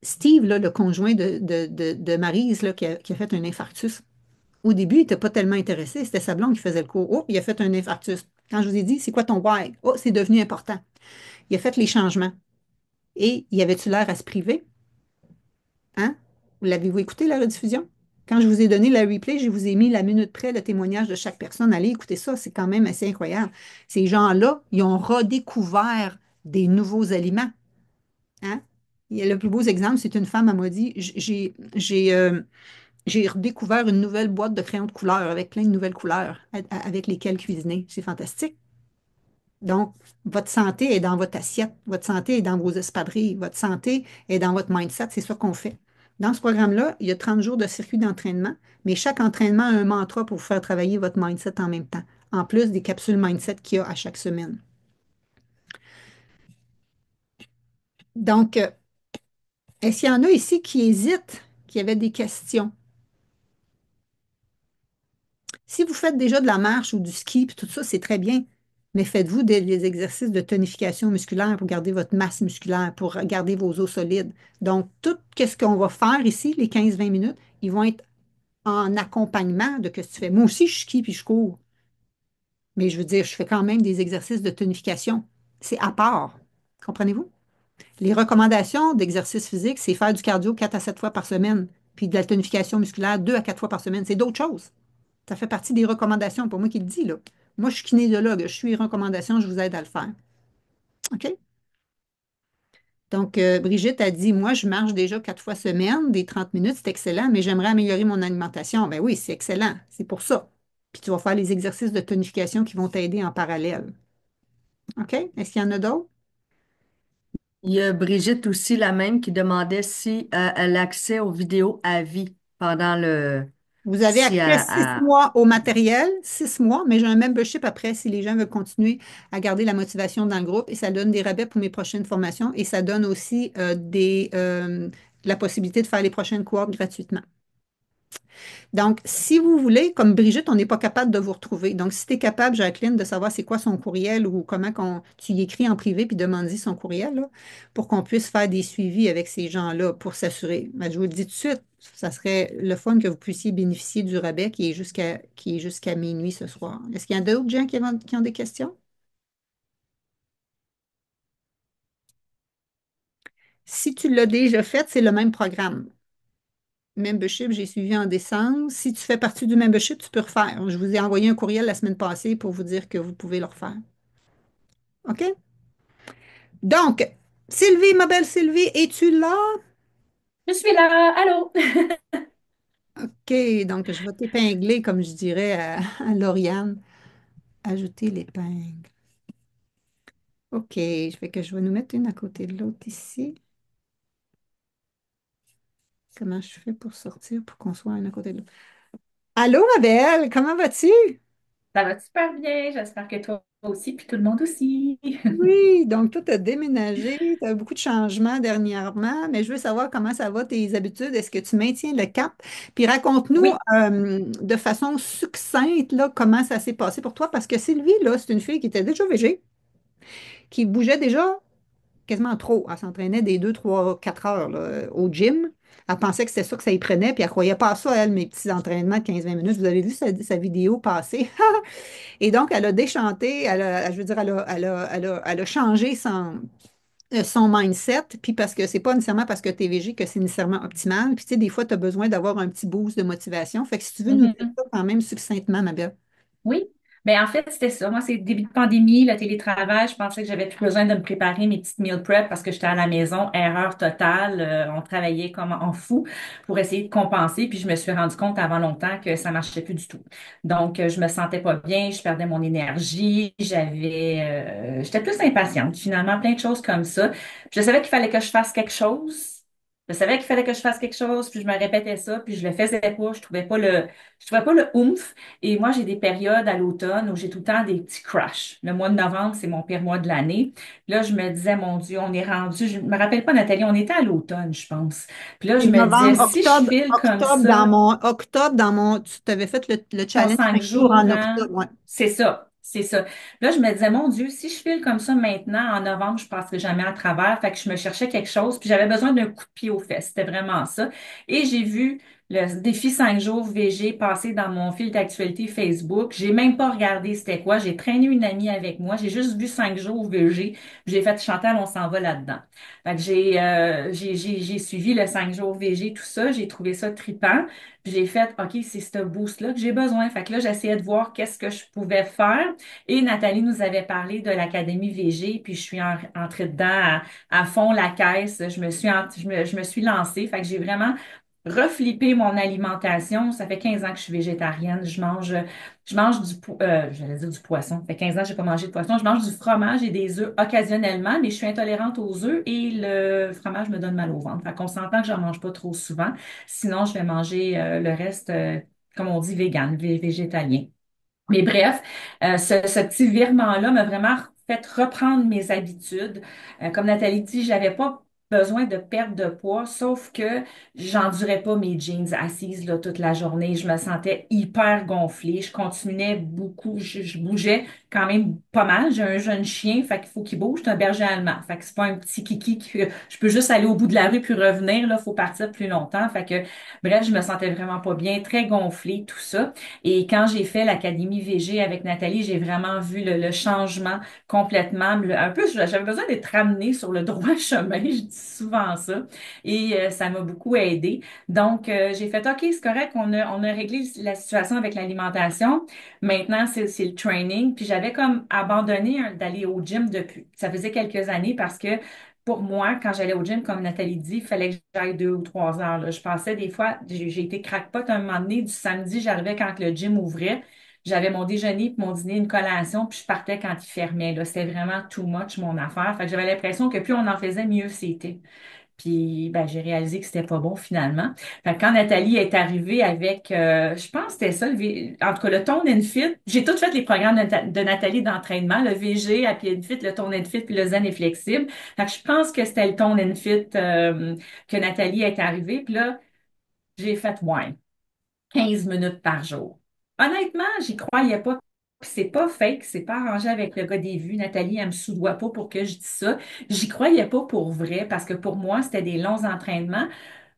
Steve, là, le conjoint de Maryse, là, qui a fait un infarctus. Au début, il n'était pas tellement intéressé. C'était sa blonde qui faisait le cours. Oh, il a fait un infarctus. Quand je vous ai dit, c'est quoi ton why? Oh, c'est devenu important. Il a fait les changements. Et y avait-tu l'air à se priver? Hein? L'avez-vous écouté, la rediffusion? Quand je vous ai donné la replay, je vous ai mis la minute près le témoignage de chaque personne. Allez écouter ça, c'est quand même assez incroyable. Ces gens-là, ils ont redécouvert des nouveaux aliments. Hein? Le plus beau exemple, c'est une femme, elle m'a dit, j'ai redécouvert une nouvelle boîte de crayons de couleur avec plein de nouvelles couleurs avec lesquelles cuisiner. C'est fantastique. Donc, votre santé est dans votre assiette, votre santé est dans vos espadrilles, votre santé est dans votre mindset, c'est ça qu'on fait. Dans ce programme-là, il y a 30 jours de circuit d'entraînement, mais chaque entraînement a un mantra pour vous faire travailler votre mindset en même temps, en plus des capsules mindset qu'il y a à chaque semaine. Donc, est-ce qu'il y en a ici qui hésitent, qui avaient des questions? Si vous faites déjà de la marche ou du ski, puis tout ça, c'est très bien. Mais faites-vous des exercices de tonification musculaire pour garder votre masse musculaire, pour garder vos os solides. Donc, tout ce qu'on va faire ici, les 15-20 minutes, ils vont être en accompagnement de ce que tu fais. Moi aussi, je skie puis je cours. Mais je veux dire, je fais quand même des exercices de tonification. C'est à part. Comprenez-vous? Les recommandations d'exercice physique, c'est faire du cardio 4 à 7 fois par semaine, puis de la tonification musculaire 2 à 4 fois par semaine. C'est d'autres choses. Ça fait partie des recommandations, pas moi qui le dis, là. Moi, je suis kinésiologue, je suis les recommandations, je vous aide à le faire. OK? Donc, Brigitte a dit, moi, je marche déjà 4 fois semaine, des 30 minutes, c'est excellent, mais j'aimerais améliorer mon alimentation. Ben oui, c'est excellent, c'est pour ça. Puis tu vas faire les exercices de tonification qui vont t'aider en parallèle. OK? Est-ce qu'il y en a d'autres? Il y a Brigitte aussi, la même, qui demandait si elle a accès aux vidéos à vie pendant le... Vous avez Si accès 6 mois au matériel, 6 mois, mais j'ai un membership après si les gens veulent continuer à garder la motivation dans le groupe et ça donne des rabais pour mes prochaines formations et ça donne aussi la possibilité de faire les prochaines cohortes gratuitement. Donc, si vous voulez, comme Brigitte, on n'est pas capable de vous retrouver. Donc, si tu es capable, Jacqueline, de savoir c'est quoi son courriel ou comment tu y écris en privé puis demande-y son courriel là, pour qu'on puisse faire des suivis avec ces gens-là pour s'assurer. Ben, je vous le dis tout de suite, ça serait le fun que vous puissiez bénéficier du rabais qui est jusqu'à minuit ce soir. Est-ce qu'il y a d'autres gens qui ont des questions? Si tu l'as déjà fait, c'est le même programme. Membership, j'ai suivi en décembre. Si tu fais partie du membership, tu peux refaire. Je vous ai envoyé un courriel la semaine passée pour vous dire que vous pouvez le refaire. OK? Donc, Sylvie, ma belle Sylvie, es-tu là? Je suis là. Allô? OK, donc je vais t'épingler, comme je dirais à Lauriane. Ajouter l'épingle. OK, je vais nous mettre une à côté de l'autre ici. Comment je fais pour sortir pour qu'on soit un à côté de l'autre? Allô, ma belle, comment vas-tu? Ça va super bien. J'espère que toi aussi, puis tout le monde aussi. Oui, donc toi, tu as déménagé, tu as beaucoup de changements dernièrement, mais je veux savoir comment ça va, tes habitudes. Est-ce que tu maintiens le cap? Puis raconte-nous Oui. de façon succincte là, comment ça s'est passé pour toi, parce que Sylvie, là, c'est une fille qui était déjà végé, qui bougeait déjà quasiment trop. Elle s'entraînait des 2, 3, 4 heures là, au gym. Elle pensait que c'était ça que ça y prenait, puis elle croyait pas à ça, elle, mes petits entraînements de 15-20 minutes. Vous avez vu sa vidéo passer? Et donc, elle a déchanté, je veux dire, elle a changé son mindset, puis parce que c'est pas nécessairement parce que tu es végé que c'est nécessairement optimal. Puis tu sais, des fois, tu as besoin d'avoir un petit boost de motivation. Fait que si tu veux nous dire Mhm. ça quand même succinctement, ma belle. Oui. Mais en fait, c'était ça. Moi, c'est début de pandémie, le télétravail. Je pensais que j'avais plus besoin de me préparer mes petites meal prep parce que j'étais à la maison. Erreur totale. On travaillait comme en fou pour essayer de compenser. Puis je me suis rendu compte avant longtemps que ça marchait plus du tout. Donc, je me sentais pas bien. Je perdais mon énergie. J'étais plus impatiente. Finalement, plein de choses comme ça. Je savais qu'il fallait que je fasse quelque chose. Je savais qu'il fallait que je fasse quelque chose, puis je me répétais ça, puis je le faisais pas. Je trouvais pas le oomph. Et moi, j'ai des périodes à l'automne où j'ai tout le temps des petits crashs. Le mois de novembre, c'est mon pire mois de l'année. Là, je me disais, mon Dieu, on est rendu, je me rappelle pas, Nathalie, on était à l'automne, je pense. Puis là, Et je me disais, novembre, si je octobre, file comme ça, octobre, dans mon, tu t'avais fait le ton challenge cinq 5 jours jours, en hein? octobre, ouais. C'est ça, c'est ça. Là, je me disais, mon Dieu, si je file comme ça maintenant, en novembre, je passerai jamais à travers. Fait que je me cherchais quelque chose, puis j'avais besoin d'un coup de pied aux fesses. C'était vraiment ça. Et j'ai vu le défi 5 jours VG passer dans mon fil d'actualité Facebook. J'ai même pas regardé c'était quoi. J'ai traîné une amie avec moi. J'ai juste vu 5 jours VG. J'ai fait Chantal, on s'en va là-dedans. Fait que j'ai suivi le 5 jours VG, tout ça. J'ai trouvé ça trippant. Puis j'ai fait, OK, c'est ce boost-là que j'ai besoin. Fait que là, j'essayais de voir qu'est-ce que je pouvais faire. Et Nathalie nous avait parlé de l'Académie VG, puis je suis entrée dedans à fond la caisse. Je me suis lancée. Fait que j'ai vraiment reflippé mon alimentation. Ça fait 15 ans que je suis végétarienne. Je mange j'allais dire du poisson. Ça fait 15 ans que j'ai pas mangé de poisson. Je mange du fromage et des œufs occasionnellement, mais je suis intolérante aux œufs et le fromage me donne mal au ventre. Fait qu'on s'entend que j'en mange pas trop souvent. Sinon, je vais manger le reste, comme on dit, vegan, végétalien. Mais bref, ce petit virement-là m'a vraiment fait reprendre mes habitudes. Comme Nathalie dit, j'avais pas besoin de perdre de poids, sauf que j'endurais pas mes jeans assises là, toute la journée. Je me sentais hyper gonflée. Je continuais beaucoup. Je bougeais quand même pas mal. J'ai un jeune chien, fait qu'il faut qu'il bouge. C'est un berger allemand. Fait que c'est pas un petit kiki que je peux juste aller au bout de la rue puis revenir. Là, faut partir plus longtemps. Fait que, bref, je me sentais vraiment pas bien, très gonflée, tout ça. Et quand j'ai fait l'Académie VG avec Nathalie, j'ai vraiment vu le changement complètement. Un peu, j'avais besoin d'être ramenée sur le droit chemin, je dis souvent ça. Et ça m'a beaucoup aidée. Donc, j'ai fait, OK, c'est correct, on a réglé la situation avec l'alimentation. Maintenant, c'est le training. Puis j'avais comme abandonné d'aller au gym depuis. Ça faisait quelques années parce que pour moi, quand j'allais au gym, comme Nathalie dit, il fallait que j'aille 2 ou 3 heures, là. Je passais des fois, j'ai été crackpot un moment donné, du samedi, j'arrivais quand le gym ouvrait. J'avais mon déjeuner, puis mon dîner, une collation, puis je partais quand il fermait, là. C'était vraiment too much, mon affaire. Fait que j'avais l'impression que plus on en faisait, mieux c'était. Puis ben, j'ai réalisé que c'était pas bon finalement. Fait que quand Nathalie est arrivée avec, je pense que c'était ça, en tout cas le Tone and Fit, j'ai tout fait les programmes de Nathalie d'entraînement, le VG, Happy and Fit, le Tone and Fit, puis le Zen et Flexible. Fait que je pense que c'était le Tone and Fit que Nathalie est arrivée. Puis là, j'ai fait ouais, 15 minutes par jour. Honnêtement, j'y croyais pas. Puis c'est pas fake, c'est pas arrangé avec le gars des vues. Nathalie, elle me soudoie pas pour que je dise ça. J'y croyais pas pour vrai parce que pour moi, c'était des longs entraînements.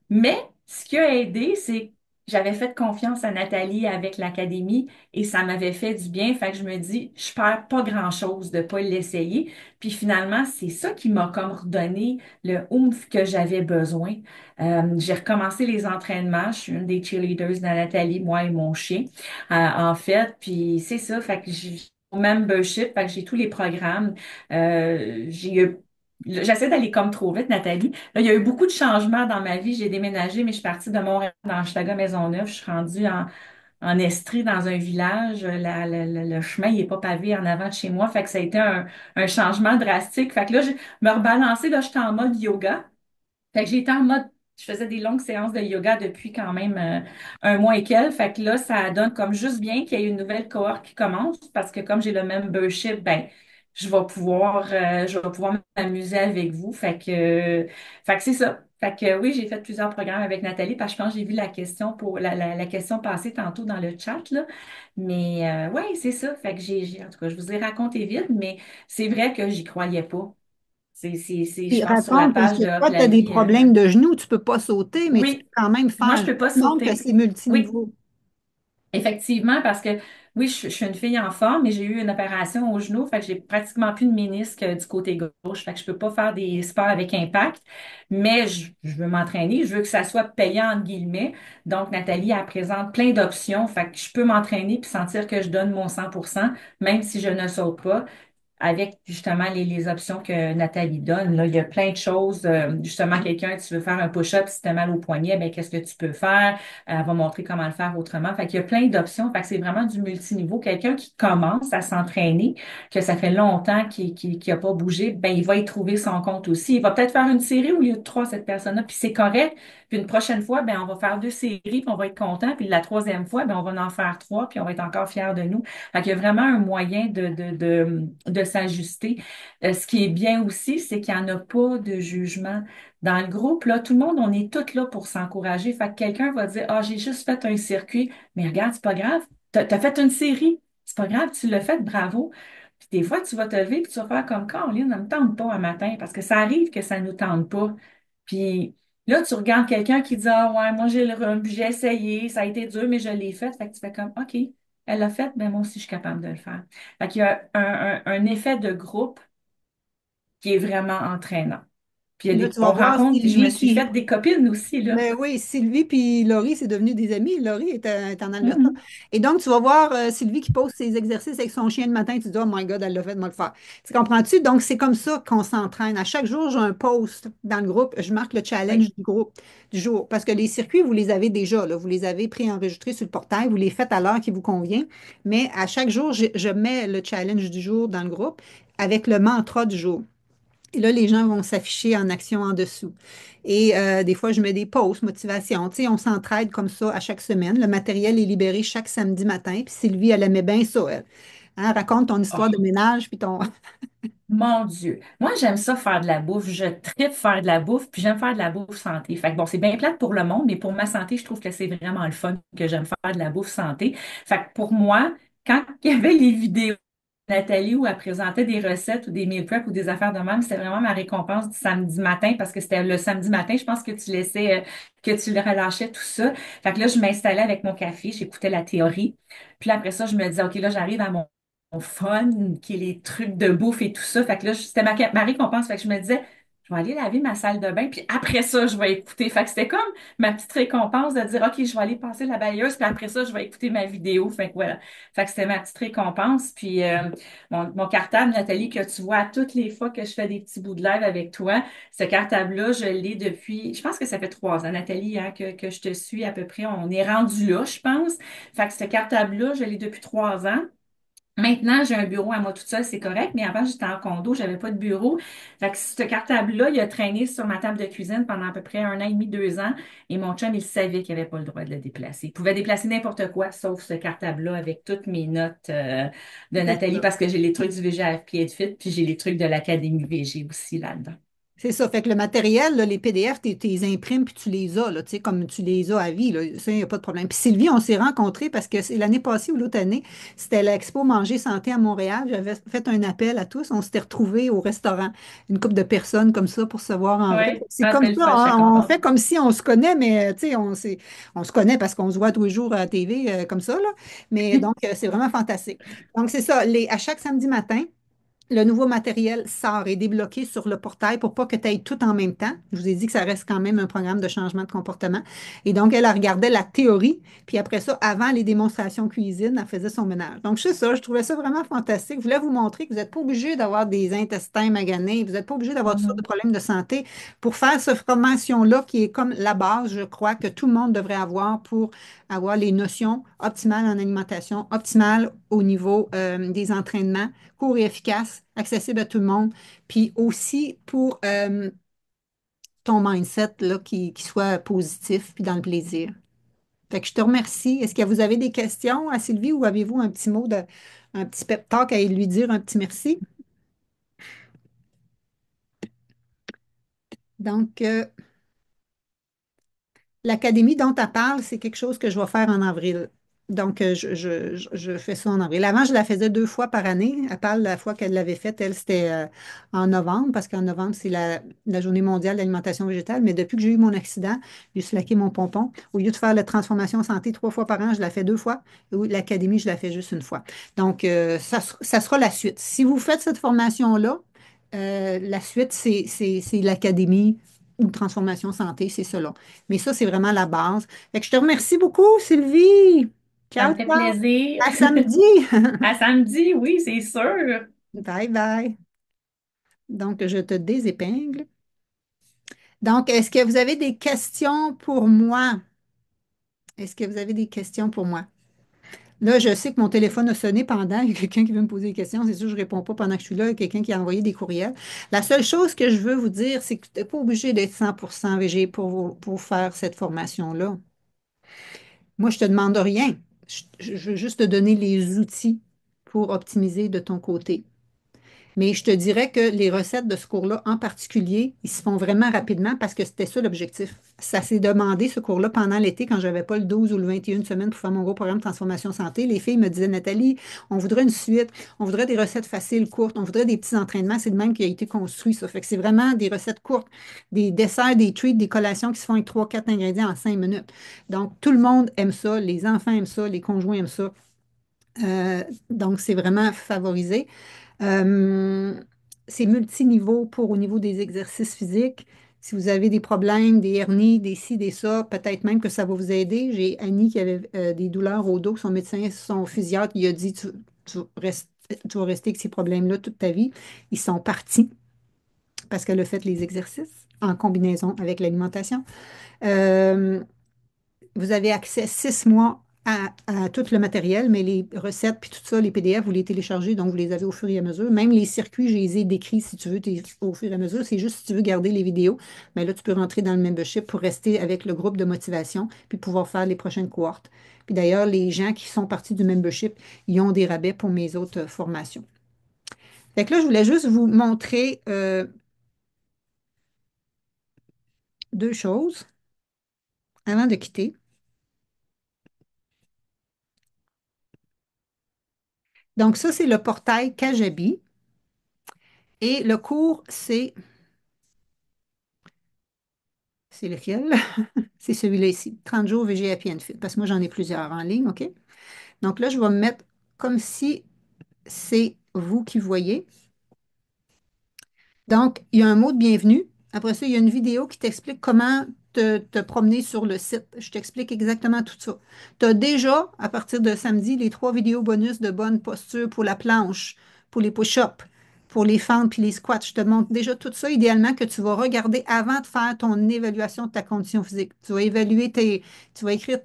Mais ce qui a aidé, c'est que j'avais fait confiance à Nathalie avec l'académie et ça m'avait fait du bien. Fait que je me dis, je perds pas grand-chose de pas l'essayer. Puis finalement, c'est ça qui m'a comme redonné le oomph que j'avais besoin. J'ai recommencé les entraînements. Je suis une des cheerleaders de Nathalie, moi et mon chien, en fait. Puis c'est ça. Fait que j'ai mon membership, fait que j'ai tous les programmes. J'ai eu J'essaie d'aller comme trop vite, Nathalie. Là, il y a eu beaucoup de changements dans ma vie. J'ai déménagé, mais je suis partie de Montréal dans Hochelaga Maisonneuve. Je suis rendue en Estrie, dans un village. Le chemin, il est pas pavé en avant de chez moi. Fait que ça a été un changement drastique. Fait que là, je me rebalancer. Là, j'étais en mode yoga. Fait que j'étais en mode, je faisais des longues séances de yoga depuis quand même un mois et quelques. Fait que là, ça donne comme juste bien qu'il y ait une nouvelle cohorte qui commence parce que comme j'ai le membership, ben, je vais pouvoir m'amuser avec vous. Fait que c'est ça. Fait que oui, j'ai fait plusieurs programmes avec Nathalie parce que je pense que j'ai vu la question pour la question passer tantôt dans le chat, là. Mais ouais, c'est ça. Fait que en tout cas, je vous ai raconté vite, mais c'est vrai que j'y croyais pas. Je Puis pense sur la raconte, parce page que de Hop toi, tu la as des vie. problèmes de genoux, tu peux pas sauter, mais tu peux Oui, quand même moi, faire. je peux pas Il montre que sauter. c'est Oui, multiniveau. effectivement, parce que oui, je suis une fille en forme, mais j'ai eu une opération au genou, fait que j'ai pratiquement plus de ménisque du côté gauche, fait que je peux pas faire des sports avec impact, mais je veux m'entraîner, je veux que ça soit payant, entre guillemets. Donc, Nathalie, elle présente plein d'options, fait que je peux m'entraîner puis sentir que je donne mon 100%, même si je ne saute pas. avec justement les options que Nathalie donne. Là, il y a plein de choses. Justement, quelqu'un, tu veux faire un push-up, si tu as mal au poignet, ben, qu'est-ce que tu peux faire? Elle va montrer comment le faire autrement. Fait qu'il y a plein d'options. Fait que c'est vraiment du multiniveau. Quelqu'un qui commence à s'entraîner, que ça fait longtemps qu'il a pas bougé, ben, il va y trouver son compte aussi. Il va peut-être faire une série au lieu de trois, cette personne-là, puis c'est correct. Puis une prochaine fois, ben, on va faire deux séries, puis on va être content. Puis la troisième fois, ben, on va en faire trois, puis on va être encore fiers de nous. Fait qu'il y a vraiment un moyen de s'ajuster. Ce qui est bien aussi, c'est qu'il n'y en a pas de jugement. Dans le groupe, là, tout le monde, on est tous là pour s'encourager. Fait que quelqu'un va dire, ah, j'ai juste fait un circuit, mais regarde, c'est pas grave. T'as fait une série. C'est pas grave, tu l'as fait, bravo. Puis des fois, tu vas te lever et tu vas faire comme Caroline, ça me tente pas un matin, parce que ça arrive que ça nous tente pas. Puis là, tu regardes quelqu'un qui dit, ah ouais, moi j'ai essayé, ça a été dur, mais je l'ai fait. Fait que tu fais comme, OK, elle l'a fait, ben moi aussi je suis capable de le faire. Fait qu'il y a un effet de groupe qui est vraiment entraînant. Puis il Puis y a là, tu vas on voir rencontre, puis je me Sylvie suis qui, fait des copines aussi, là. mais oui, Sylvie puis Laurie, c'est devenu des amis. Laurie est en Alberta. Mhm. Et donc, tu vas voir Sylvie qui pose ses exercices avec son chien le matin. Tu te dis, oh my God, elle l'a fait, moi le faire. Tu comprends-tu? Donc, c'est comme ça qu'on s'entraîne. À chaque jour, j'ai un post dans le groupe. Je marque le challenge Oui. du groupe du jour. Parce que les circuits, vous les avez déjà, là. Vous les avez préenregistrés sur le portail. Vous les faites à l'heure qui vous convient. Mais à chaque jour, je mets le challenge du jour dans le groupe avec le mantra du jour. Et là, les gens vont s'afficher en action en dessous. Et des fois, je mets des posts, motivation. Tu sais, on s'entraide comme ça à chaque semaine. Le matériel est libéré chaque samedi matin. Puis Sylvie, elle aimait bien ça, elle. Hein, raconte ton histoire de Oh, ménage, puis ton... mon Dieu. Moi, j'aime ça faire de la bouffe. Je tripe faire de la bouffe, puis j'aime faire de la bouffe santé. Fait que bon, c'est bien plate pour le monde, mais pour ma santé, je trouve que c'est vraiment le fun que j'aime faire de la bouffe santé. Fait que pour moi, quand il y avait les vidéos de Nathalie où elle présentait des recettes ou des meal prep ou des affaires de même, c'était vraiment ma récompense du samedi matin parce que c'était le samedi matin, je pense que tu laissais, que tu le relâchais tout ça. Fait que là, je m'installais avec mon café, j'écoutais la théorie. Puis là, après ça, je me disais, OK, là, j'arrive à mon fun, qui est les trucs de bouffe et tout ça. Fait que là, c'était ma récompense. Fait que je me disais, je vais aller laver ma salle de bain, puis après ça, je vais écouter. Fait que c'était comme ma petite récompense de dire, OK, je vais aller passer la balayeuse, puis après ça, je vais écouter ma vidéo. Fait que voilà. Fait que c'était ma petite récompense. Puis mon cartable, Nathalie, que tu vois toutes les fois que je fais des petits bouts de live avec toi, ce cartable-là, je l'ai depuis, je pense que ça fait 3 ans, Nathalie, hein, que je te suis à peu près. On est rendu là, je pense. Fait que ce cartable-là, je l'ai depuis 3 ans. Maintenant, j'ai un bureau à moi toute seule, c'est correct, mais avant, j'étais en condo, j'avais pas de bureau. Fait que ce cartable-là, il a traîné sur ma table de cuisine pendant à peu près 1 an et demi, 2 ans, et mon chum, il savait qu'il avait pas le droit de le déplacer. Il pouvait déplacer n'importe quoi, sauf ce cartable-là, avec toutes mes notes de C'est Nathalie, ça. parce que j'ai les trucs du VGAFP et de Fit, puis j'ai les trucs de l'Académie VG aussi là-dedans. C'est ça. Fait que le matériel, là, les PDF, tu les imprimes puis tu les as, là, tu sais, comme tu les as à vie, là. Ça, il n'y a pas de problème. Puis Sylvie, on s'est rencontrés parce que c'est l'année passée ou l'autre année, c'était l'Expo Manger Santé à Montréal. J'avais fait un appel à tous. On s'était retrouvés au restaurant, une couple de personnes comme ça pour se voir en vrai. Oui, C'est ah, comme c'était le ça, fun, je suis hein, on contente. fait comme si on se connaît, mais tu sais, on se connaît parce qu'on se voit tous les jours à la TV comme ça, là. Mais donc, c'est vraiment fantastique. Donc, c'est ça. À chaque samedi matin, le nouveau matériel sort et est débloqué sur le portail pour pas que tu ailles tout en même temps. Je vous ai dit que ça reste quand même un programme de changement de comportement. Et donc, elle regardait la théorie, puis après ça, avant les démonstrations cuisine, elle faisait son ménage. Donc, c'est ça, je trouvais ça vraiment fantastique. Je voulais vous montrer que vous n'êtes pas obligé d'avoir des intestins maganés, vous n'êtes pas obligé d'avoir toutes sortes de Mhm. problèmes de santé pour faire cette formation-là qui est comme la base, je crois, que tout le monde devrait avoir pour avoir les notions optimales en alimentation, optimales au niveau des entraînements court et efficace, accessible à tout le monde, puis aussi pour ton mindset là, qui soit positif, puis dans le plaisir. Fait que je te remercie. Est-ce que vous avez des questions à Sylvie ou avez-vous un petit mot un petit pep talk à lui dire, un petit merci? Donc, l'académie dont tu parles, c'est quelque chose que je vais faire en avril. Donc, je fais ça en avril. Avant, je la faisais 2 fois par année. À part la fois qu'elle l'avait faite, elle, c'était en novembre, parce qu'en novembre, c'est la Journée mondiale d'alimentation végétale. Mais depuis que j'ai eu mon accident, j'ai slacké mon pompon. Au lieu de faire la transformation santé 3 fois par an, je la fais 2 fois. Et l'académie, je la fais juste une fois. Donc, ça sera la suite. Si vous faites cette formation-là, la suite, c'est l'académie ou transformation santé, c'est cela. Mais ça, c'est vraiment la base. Fait que je te remercie beaucoup, Sylvie. Ça Ciao, me fait ciao. plaisir. À samedi. À samedi, oui, c'est sûr. Bye bye. Donc, je te désépingle. Donc, est-ce que vous avez des questions pour moi? Est-ce que vous avez des questions pour moi? Là, je sais que mon téléphone a sonné pendant. Il y a quelqu'un qui veut me poser des questions. C'est sûr que je ne réponds pas pendant que je suis là. Il y a quelqu'un qui a envoyé des courriels. La seule chose que je veux vous dire, c'est que vous n'êtes pas obligé d'être 100% VG pour faire cette formation-là. Moi, je ne te demande rien. Je veux juste te donner les outils pour optimiser de ton côté. Mais je te dirais que les recettes de ce cours-là en particulier, ils se font vraiment rapidement parce que c'était ça l'objectif. Ça s'est demandé, ce cours-là, pendant l'été, quand j'avais pas le 12 ou le 21 semaine pour faire mon gros programme de transformation santé. Les filles me disaient, Nathalie, on voudrait une suite, on voudrait des recettes faciles, courtes, on voudrait des petits entraînements. C'est le même qui a été construit, ça. Fait que c'est vraiment des recettes courtes, des desserts, des treats, des collations qui se font avec 3, 4 ingrédients en 5 minutes. Donc, tout le monde aime ça, les enfants aiment ça, les conjoints aiment ça. Donc, c'est vraiment favorisé. Euh, c'est multiniveau pour au niveau des exercices physiques. Si vous avez des problèmes, des hernies, des ci, des ça, peut-être même que ça va vous aider. J'ai Annie qui avait des douleurs au dos, son médecin, son physiatre, il a dit tu vas rester avec ces problèmes-là toute ta vie. Ils sont partis parce qu'elle a fait les exercices en combinaison avec l'alimentation. Euh, Vous avez accès 6 mois à tout le matériel, mais les recettes puis tout ça, les PDF, vous les téléchargez, donc vous les avez au fur et à mesure. Même les circuits, je les ai décrits si tu veux au fur et à mesure. C'est juste si tu veux garder les vidéos, mais là, tu peux rentrer dans le membership pour rester avec le groupe de motivation puis pouvoir faire les prochaines cohortes. Puis d'ailleurs, les gens qui sont partis du membership, ils ont des rabais pour mes autres formations. Fait que là, je voulais juste vous montrer deux choses avant de quitter. Donc ça, c'est le portail Kajabi. Et le cours, c'est lequel? C'est celui-là ici, 30 jours VG Happy and Fit, parce que moi, j'en ai plusieurs en ligne, OK? Donc là, je vais me mettre comme si c'est vous qui voyez. Donc, il y a un mot de bienvenue. Après ça, il y a une vidéo qui t'explique comment te promener sur le site. Je t'explique exactement tout ça. Tu as déjà, à partir de samedi, les 3 vidéos bonus de bonne posture pour la planche, pour les push-ups, pour les fentes puis les squats. Je te montre déjà tout ça, idéalement, que tu vas regarder avant de faire ton évaluation de ta condition physique. Tu vas évaluer tu vas écrire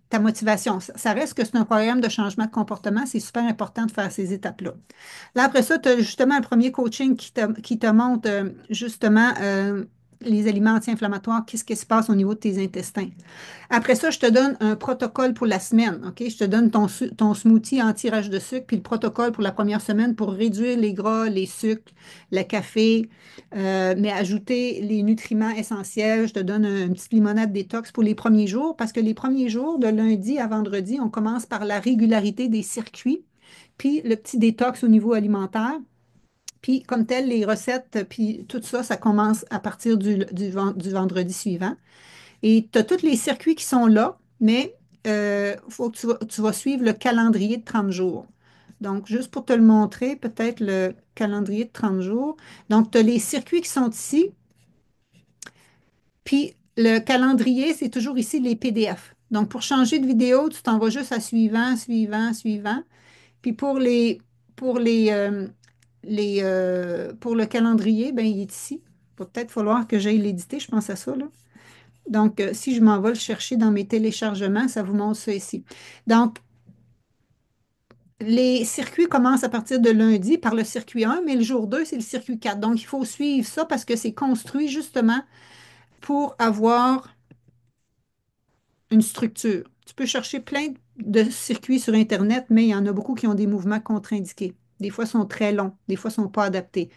ta motivation. Ça reste que c'est un programme de changement de comportement. C'est super important de faire ces étapes-là. Là, après ça, tu as justement un premier coaching qui te montre justement les aliments anti-inflammatoires, qu'est-ce qui se passe au niveau de tes intestins. Après ça, je te donne un protocole pour la semaine. OK? Je te donne ton smoothie anti-rage de sucre, puis le protocole pour la première semaine pour réduire les gras, les sucres, le café, mais ajouter les nutriments essentiels. Je te donne une petite limonade détox pour les premiers jours, parce que les premiers jours, de lundi à vendredi, on commence par la régularité des circuits puis le petit détox au niveau alimentaire. Puis, comme tel, les recettes, puis tout ça, ça commence à partir du vendredi suivant. Et tu as tous les circuits qui sont là, mais il faut que tu vas suivre le calendrier de 30 jours. Donc, juste pour te le montrer, peut-être le calendrier de 30 jours. Donc, tu as les circuits qui sont ici, puis le calendrier, c'est toujours ici les PDF. Donc, pour changer de vidéo, tu t'en vas juste à suivant, suivant, suivant. Puis pour le calendrier, ben, il est ici. Il va peut-être falloir que j'aille l'éditer, je pense à ça, là. Donc, si je m'en vais le chercher dans mes téléchargements, ça vous montre ça ici. Donc, les circuits commencent à partir de lundi par le circuit 1, mais le jour 2, c'est le circuit 4. Donc, il faut suivre ça parce que c'est construit justement pour avoir une structure. Tu peux chercher plein de circuits sur Internet, mais il y en a beaucoup qui ont des mouvements contre-indiqués. Des fois, sont très longs, des fois, sont pas adaptés.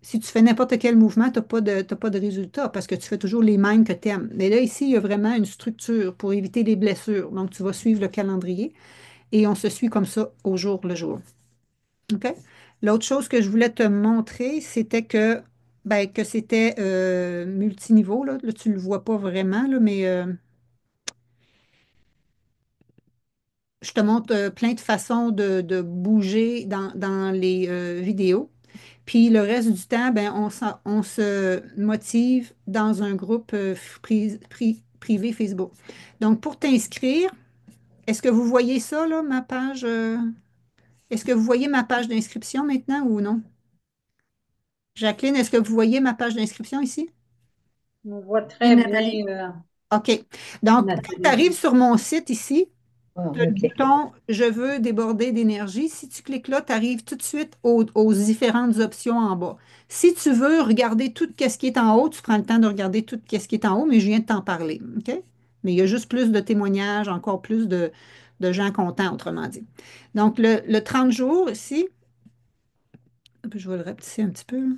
Si tu fais n'importe quel mouvement, t'as pas de résultat parce que tu fais toujours les mêmes que tu aimes. Mais là, ici, il y a vraiment une structure pour éviter les blessures. Donc, tu vas suivre le calendrier et on se suit comme ça au jour le jour. OK? L'autre chose que je voulais te montrer, c'était que c'était multiniveau. Là. Là, tu ne le vois pas vraiment, là, mais je te montre plein de façons de bouger dans les vidéos. Puis le reste du temps, ben, on se motive dans un groupe privé Facebook. Donc, pour t'inscrire, est-ce que vous voyez ça, là, ma page? Est-ce que vous voyez ma page d'inscription maintenant ou non? Jacqueline, est-ce que vous voyez ma page d'inscription ici? On voit Oui, très bien, Nathalie. OK. Donc, quand tu Nathalie. arrives sur mon site ici, Ah, tu as le OK. bouton Je veux déborder d'énergie. Si tu cliques là, tu arrives tout de suite aux différentes options en bas. Si tu veux regarder tout ce qui est en haut, tu prends le temps de regarder tout ce qui est en haut, mais je viens de t'en parler. OK? Mais il y a juste plus de témoignages, encore plus de gens contents, autrement dit. Donc, le 30 jours ici, je vais le rapetisser un petit peu, là.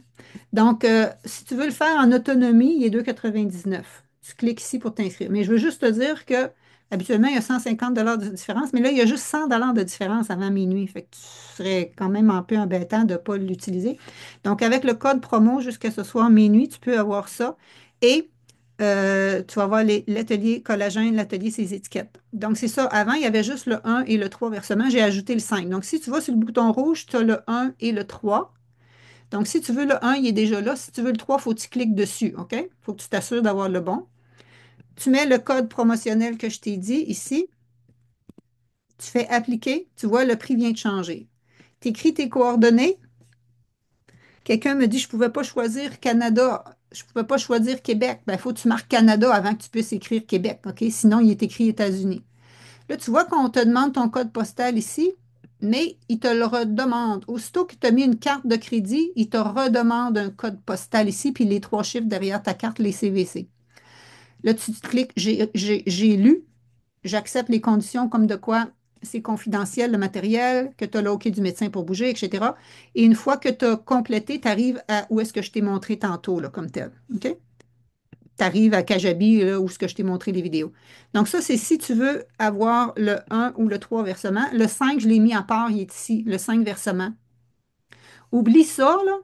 Donc, si tu veux le faire en autonomie, il est 2,99. Tu cliques ici pour t'inscrire. Mais je veux juste te dire que habituellement, il y a 150 $ de différence, mais là, il y a juste 100 $ de différence avant minuit. Fait que tu serais quand même un peu embêtant de ne pas l'utiliser. Donc, avec le code promo jusqu'à ce soir minuit, tu peux avoir ça. Et tu vas avoir l'atelier collagène, l'atelier ses étiquettes. Donc, c'est ça. Avant, il y avait juste le 1 et le 3 versement. J'ai ajouté le 5. Donc, si tu vas sur le bouton rouge, tu as le 1 et le 3. Donc, si tu veux le 1, il est déjà là. Si tu veux le 3, il faut que tu cliques dessus, OK? Il faut que tu t'assures d'avoir le bon. Tu mets le code promotionnel que je t'ai dit ici. Tu fais appliquer. Tu vois, le prix vient de changer. Tu écris tes coordonnées. Quelqu'un me dit, je ne pouvais pas choisir Canada. Je ne pouvais pas choisir Québec. Il faut que tu marques Canada avant que tu puisses écrire Québec, OK? Sinon, il est écrit États-Unis. Là, tu vois qu'on te demande ton code postal ici, mais il te le redemande. Aussitôt qu'il t'a mis une carte de crédit, il te redemande un code postal ici, puis les 3 chiffres derrière ta carte, les CVC. Là, tu cliques, j'ai lu, j'accepte les conditions comme de quoi c'est confidentiel, le matériel, que tu as l'OK du médecin pour bouger, etc. Et une fois que tu as complété, tu arrives à où est-ce que je t'ai montré tantôt, là, comme tel. OK? Tu arrives à Kajabi, là, où ce que je t'ai montré les vidéos. Donc ça, c'est si tu veux avoir le 1 ou le 3 versement. Le 5, je l'ai mis à part, il est ici, le 5 versement. Oublie ça, là,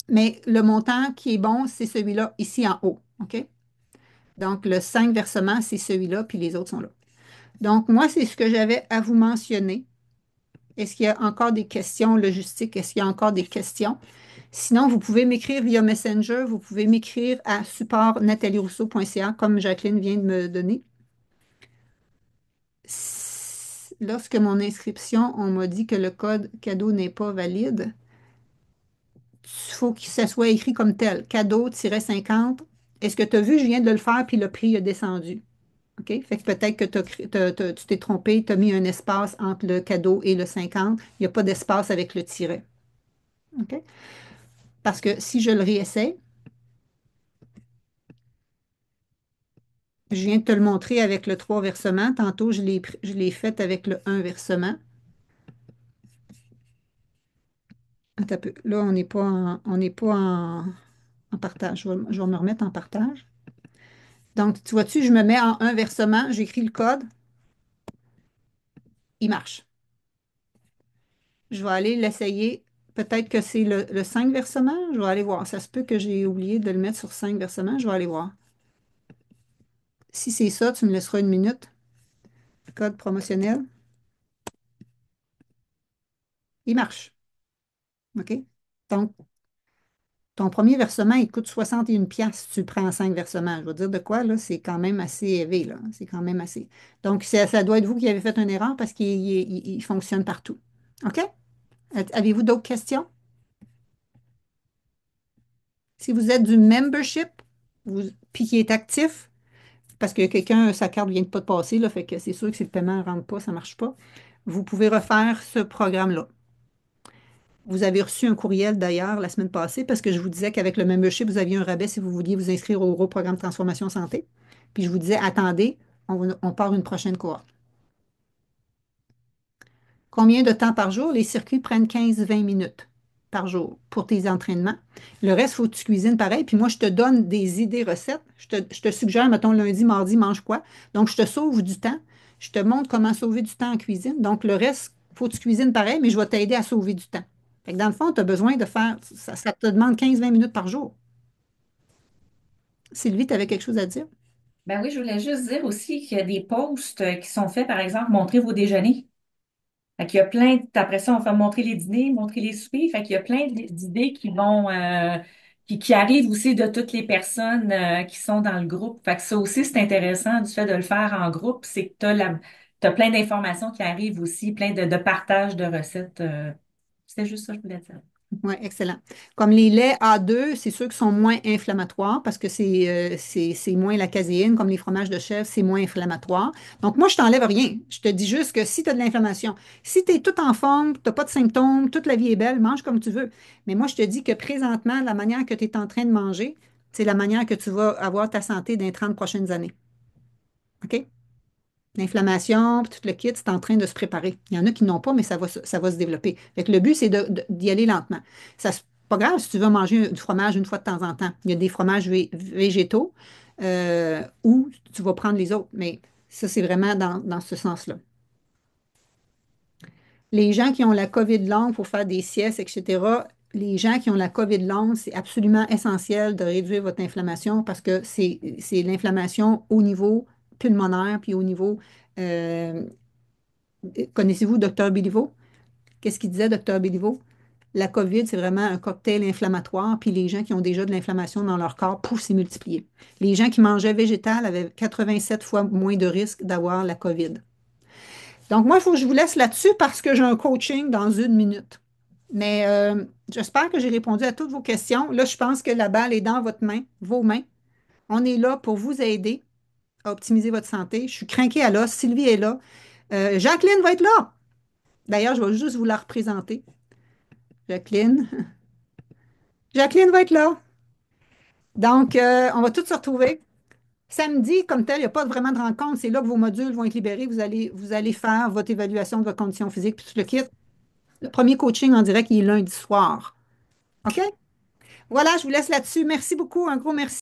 mais le montant qui est bon, c'est celui-là, ici en haut. OK? Donc le 5 versement, c'est celui-là, puis les autres sont là. Donc moi, c'est ce que j'avais à vous mentionner. Est-ce qu'il y a encore des questions logistiques? Est-ce qu'il y a encore des questions? Sinon, vous pouvez m'écrire via Messenger, vous pouvez m'écrire à support.natalierousseau.ca comme Jacqueline vient de me donner. Lorsque mon inscription, on m'a dit que le code cadeau n'est pas valide, il faut que ça soit écrit comme tel, cadeau-50. Est-ce que tu as vu, je viens de le faire, puis le prix a descendu. OK? Fait que peut-être que tu t'es trompé, tu as mis un espace entre le cadeau et le 50. Il n'y a pas d'espace avec le tiret. OK? Parce que si je le réessaye, je viens de te le montrer avec le 3 versement. Tantôt, je l'ai fait avec le 1 versement. Attends un peu. Là, on n'est pas en partage. Je vais me remettre en partage. Donc, tu vois-tu, je me mets en un versement, j'écris le code, il marche. Je vais aller l'essayer. Peut-être que c'est le 5 versements. Je vais aller voir. Ça se peut que j'ai oublié de le mettre sur 5 versements. Je vais aller voir. Si c'est ça, tu me laisseras une minute. Code promotionnel. Il marche. OK? Donc, ton premier versement, il coûte 61 piastres si tu le prends en 5 versements. Je vais te dire de quoi, là, c'est quand même assez élevé, là. C'est quand même assez. Donc, ça doit être vous qui avez fait une erreur parce qu'il fonctionne partout. OK? Avez-vous d'autres questions? Si vous êtes du membership, puis qui est actif, parce que quelqu'un, sa carte vient de pas de passer, là, fait que c'est sûr que si le paiement ne rentre pas, ça ne marche pas, vous pouvez refaire ce programme-là. Vous avez reçu un courriel d'ailleurs la semaine passée parce que je vous disais qu'avec le membership, vous aviez un rabais si vous vouliez vous inscrire au gros programme Transformation Santé. Puis je vous disais, attendez, on part une prochaine cohorte. Combien de temps par jour? Les circuits prennent 15-20 minutes par jour pour tes entraînements. Le reste, il faut que tu cuisines pareil. Puis moi, je te donne des idées recettes. Je te suggère, mettons, lundi, mardi, mange quoi. Donc, je te sauve du temps. Je te montre comment sauver du temps en cuisine. Donc, le reste, il faut que tu cuisines pareil, mais je vais t'aider à sauver du temps. Fait que dans le fond, tu as besoin de faire, ça te demande 15-20 minutes par jour. Sylvie, tu avais quelque chose à dire? Ben oui, je voulais juste dire aussi qu'il y a des posts qui sont faits, par exemple, montrer vos déjeuners. Fait qu'il y a après ça, on fait montrer les dîners, montrer les soupers. Fait qu'il y a plein d'idées qui arrivent aussi de toutes les personnes qui sont dans le groupe. Fait que ça aussi, c'est intéressant du fait de le faire en groupe, c'est que tu as tu as plein d'informations qui arrivent aussi, plein de partage de recettes. C'était juste ça que je voulais dire. Oui, excellent. Comme les laits A2, c'est ceux qui sont moins inflammatoires parce que c'est moins la caséine, comme les fromages de chèvre, c'est moins inflammatoire. Donc, moi, je t'enlève rien. Je te dis juste que si tu as de l'inflammation, si tu es tout en forme, tu n'as pas de symptômes, toute la vie est belle, mange comme tu veux. Mais moi, je te dis que présentement, la manière que tu es en train de manger, c'est la manière que tu vas avoir ta santé dans les 30 prochaines années. OK? L'inflammation, puis tout le kit, c'est en train de se préparer. Il y en a qui n'ont pas, mais ça va se développer. Fait que le but, c'est d'y aller lentement. Ça, c'est pas grave si tu veux manger du fromage une fois de temps en temps. Il y a des fromages végétaux ou tu vas prendre les autres, mais ça, c'est vraiment dans ce sens-là. Les gens qui ont la COVID longue, il faut faire des siestes, etc. Les gens qui ont la COVID longue, c'est absolument essentiel de réduire votre inflammation parce que c'est l'inflammation au niveau pulmonaire puis au niveau euh, connaissez-vous Dr Béliveau? Qu'est-ce qu'il disait, Dr Béliveau? La COVID, c'est vraiment un cocktail inflammatoire, puis les gens qui ont déjà de l'inflammation dans leur corps, pouf, c'est multiplié. Les gens qui mangeaient végétal avaient 87 fois moins de risque d'avoir la COVID. Donc, moi, il faut que je vous laisse là-dessus parce que j'ai un coaching dans une minute. Mais j'espère que j'ai répondu à toutes vos questions. Là, je pense que la balle est dans votre main, vos mains. On est là pour vous aider à optimiser votre santé. Je suis craquée à l'os. Sylvie est là. Jacqueline va être là. D'ailleurs, je vais juste vous la représenter. Jacqueline. Jacqueline va être là. Donc, on va tous se retrouver. Samedi, comme tel, il n'y a pas vraiment de rencontre. C'est là que vos modules vont être libérés. Vous allez faire votre évaluation de votre condition physique, puis tout le kit. Le premier coaching en direct, il est lundi soir. OK? Voilà, je vous laisse là-dessus. Merci beaucoup. Un gros merci.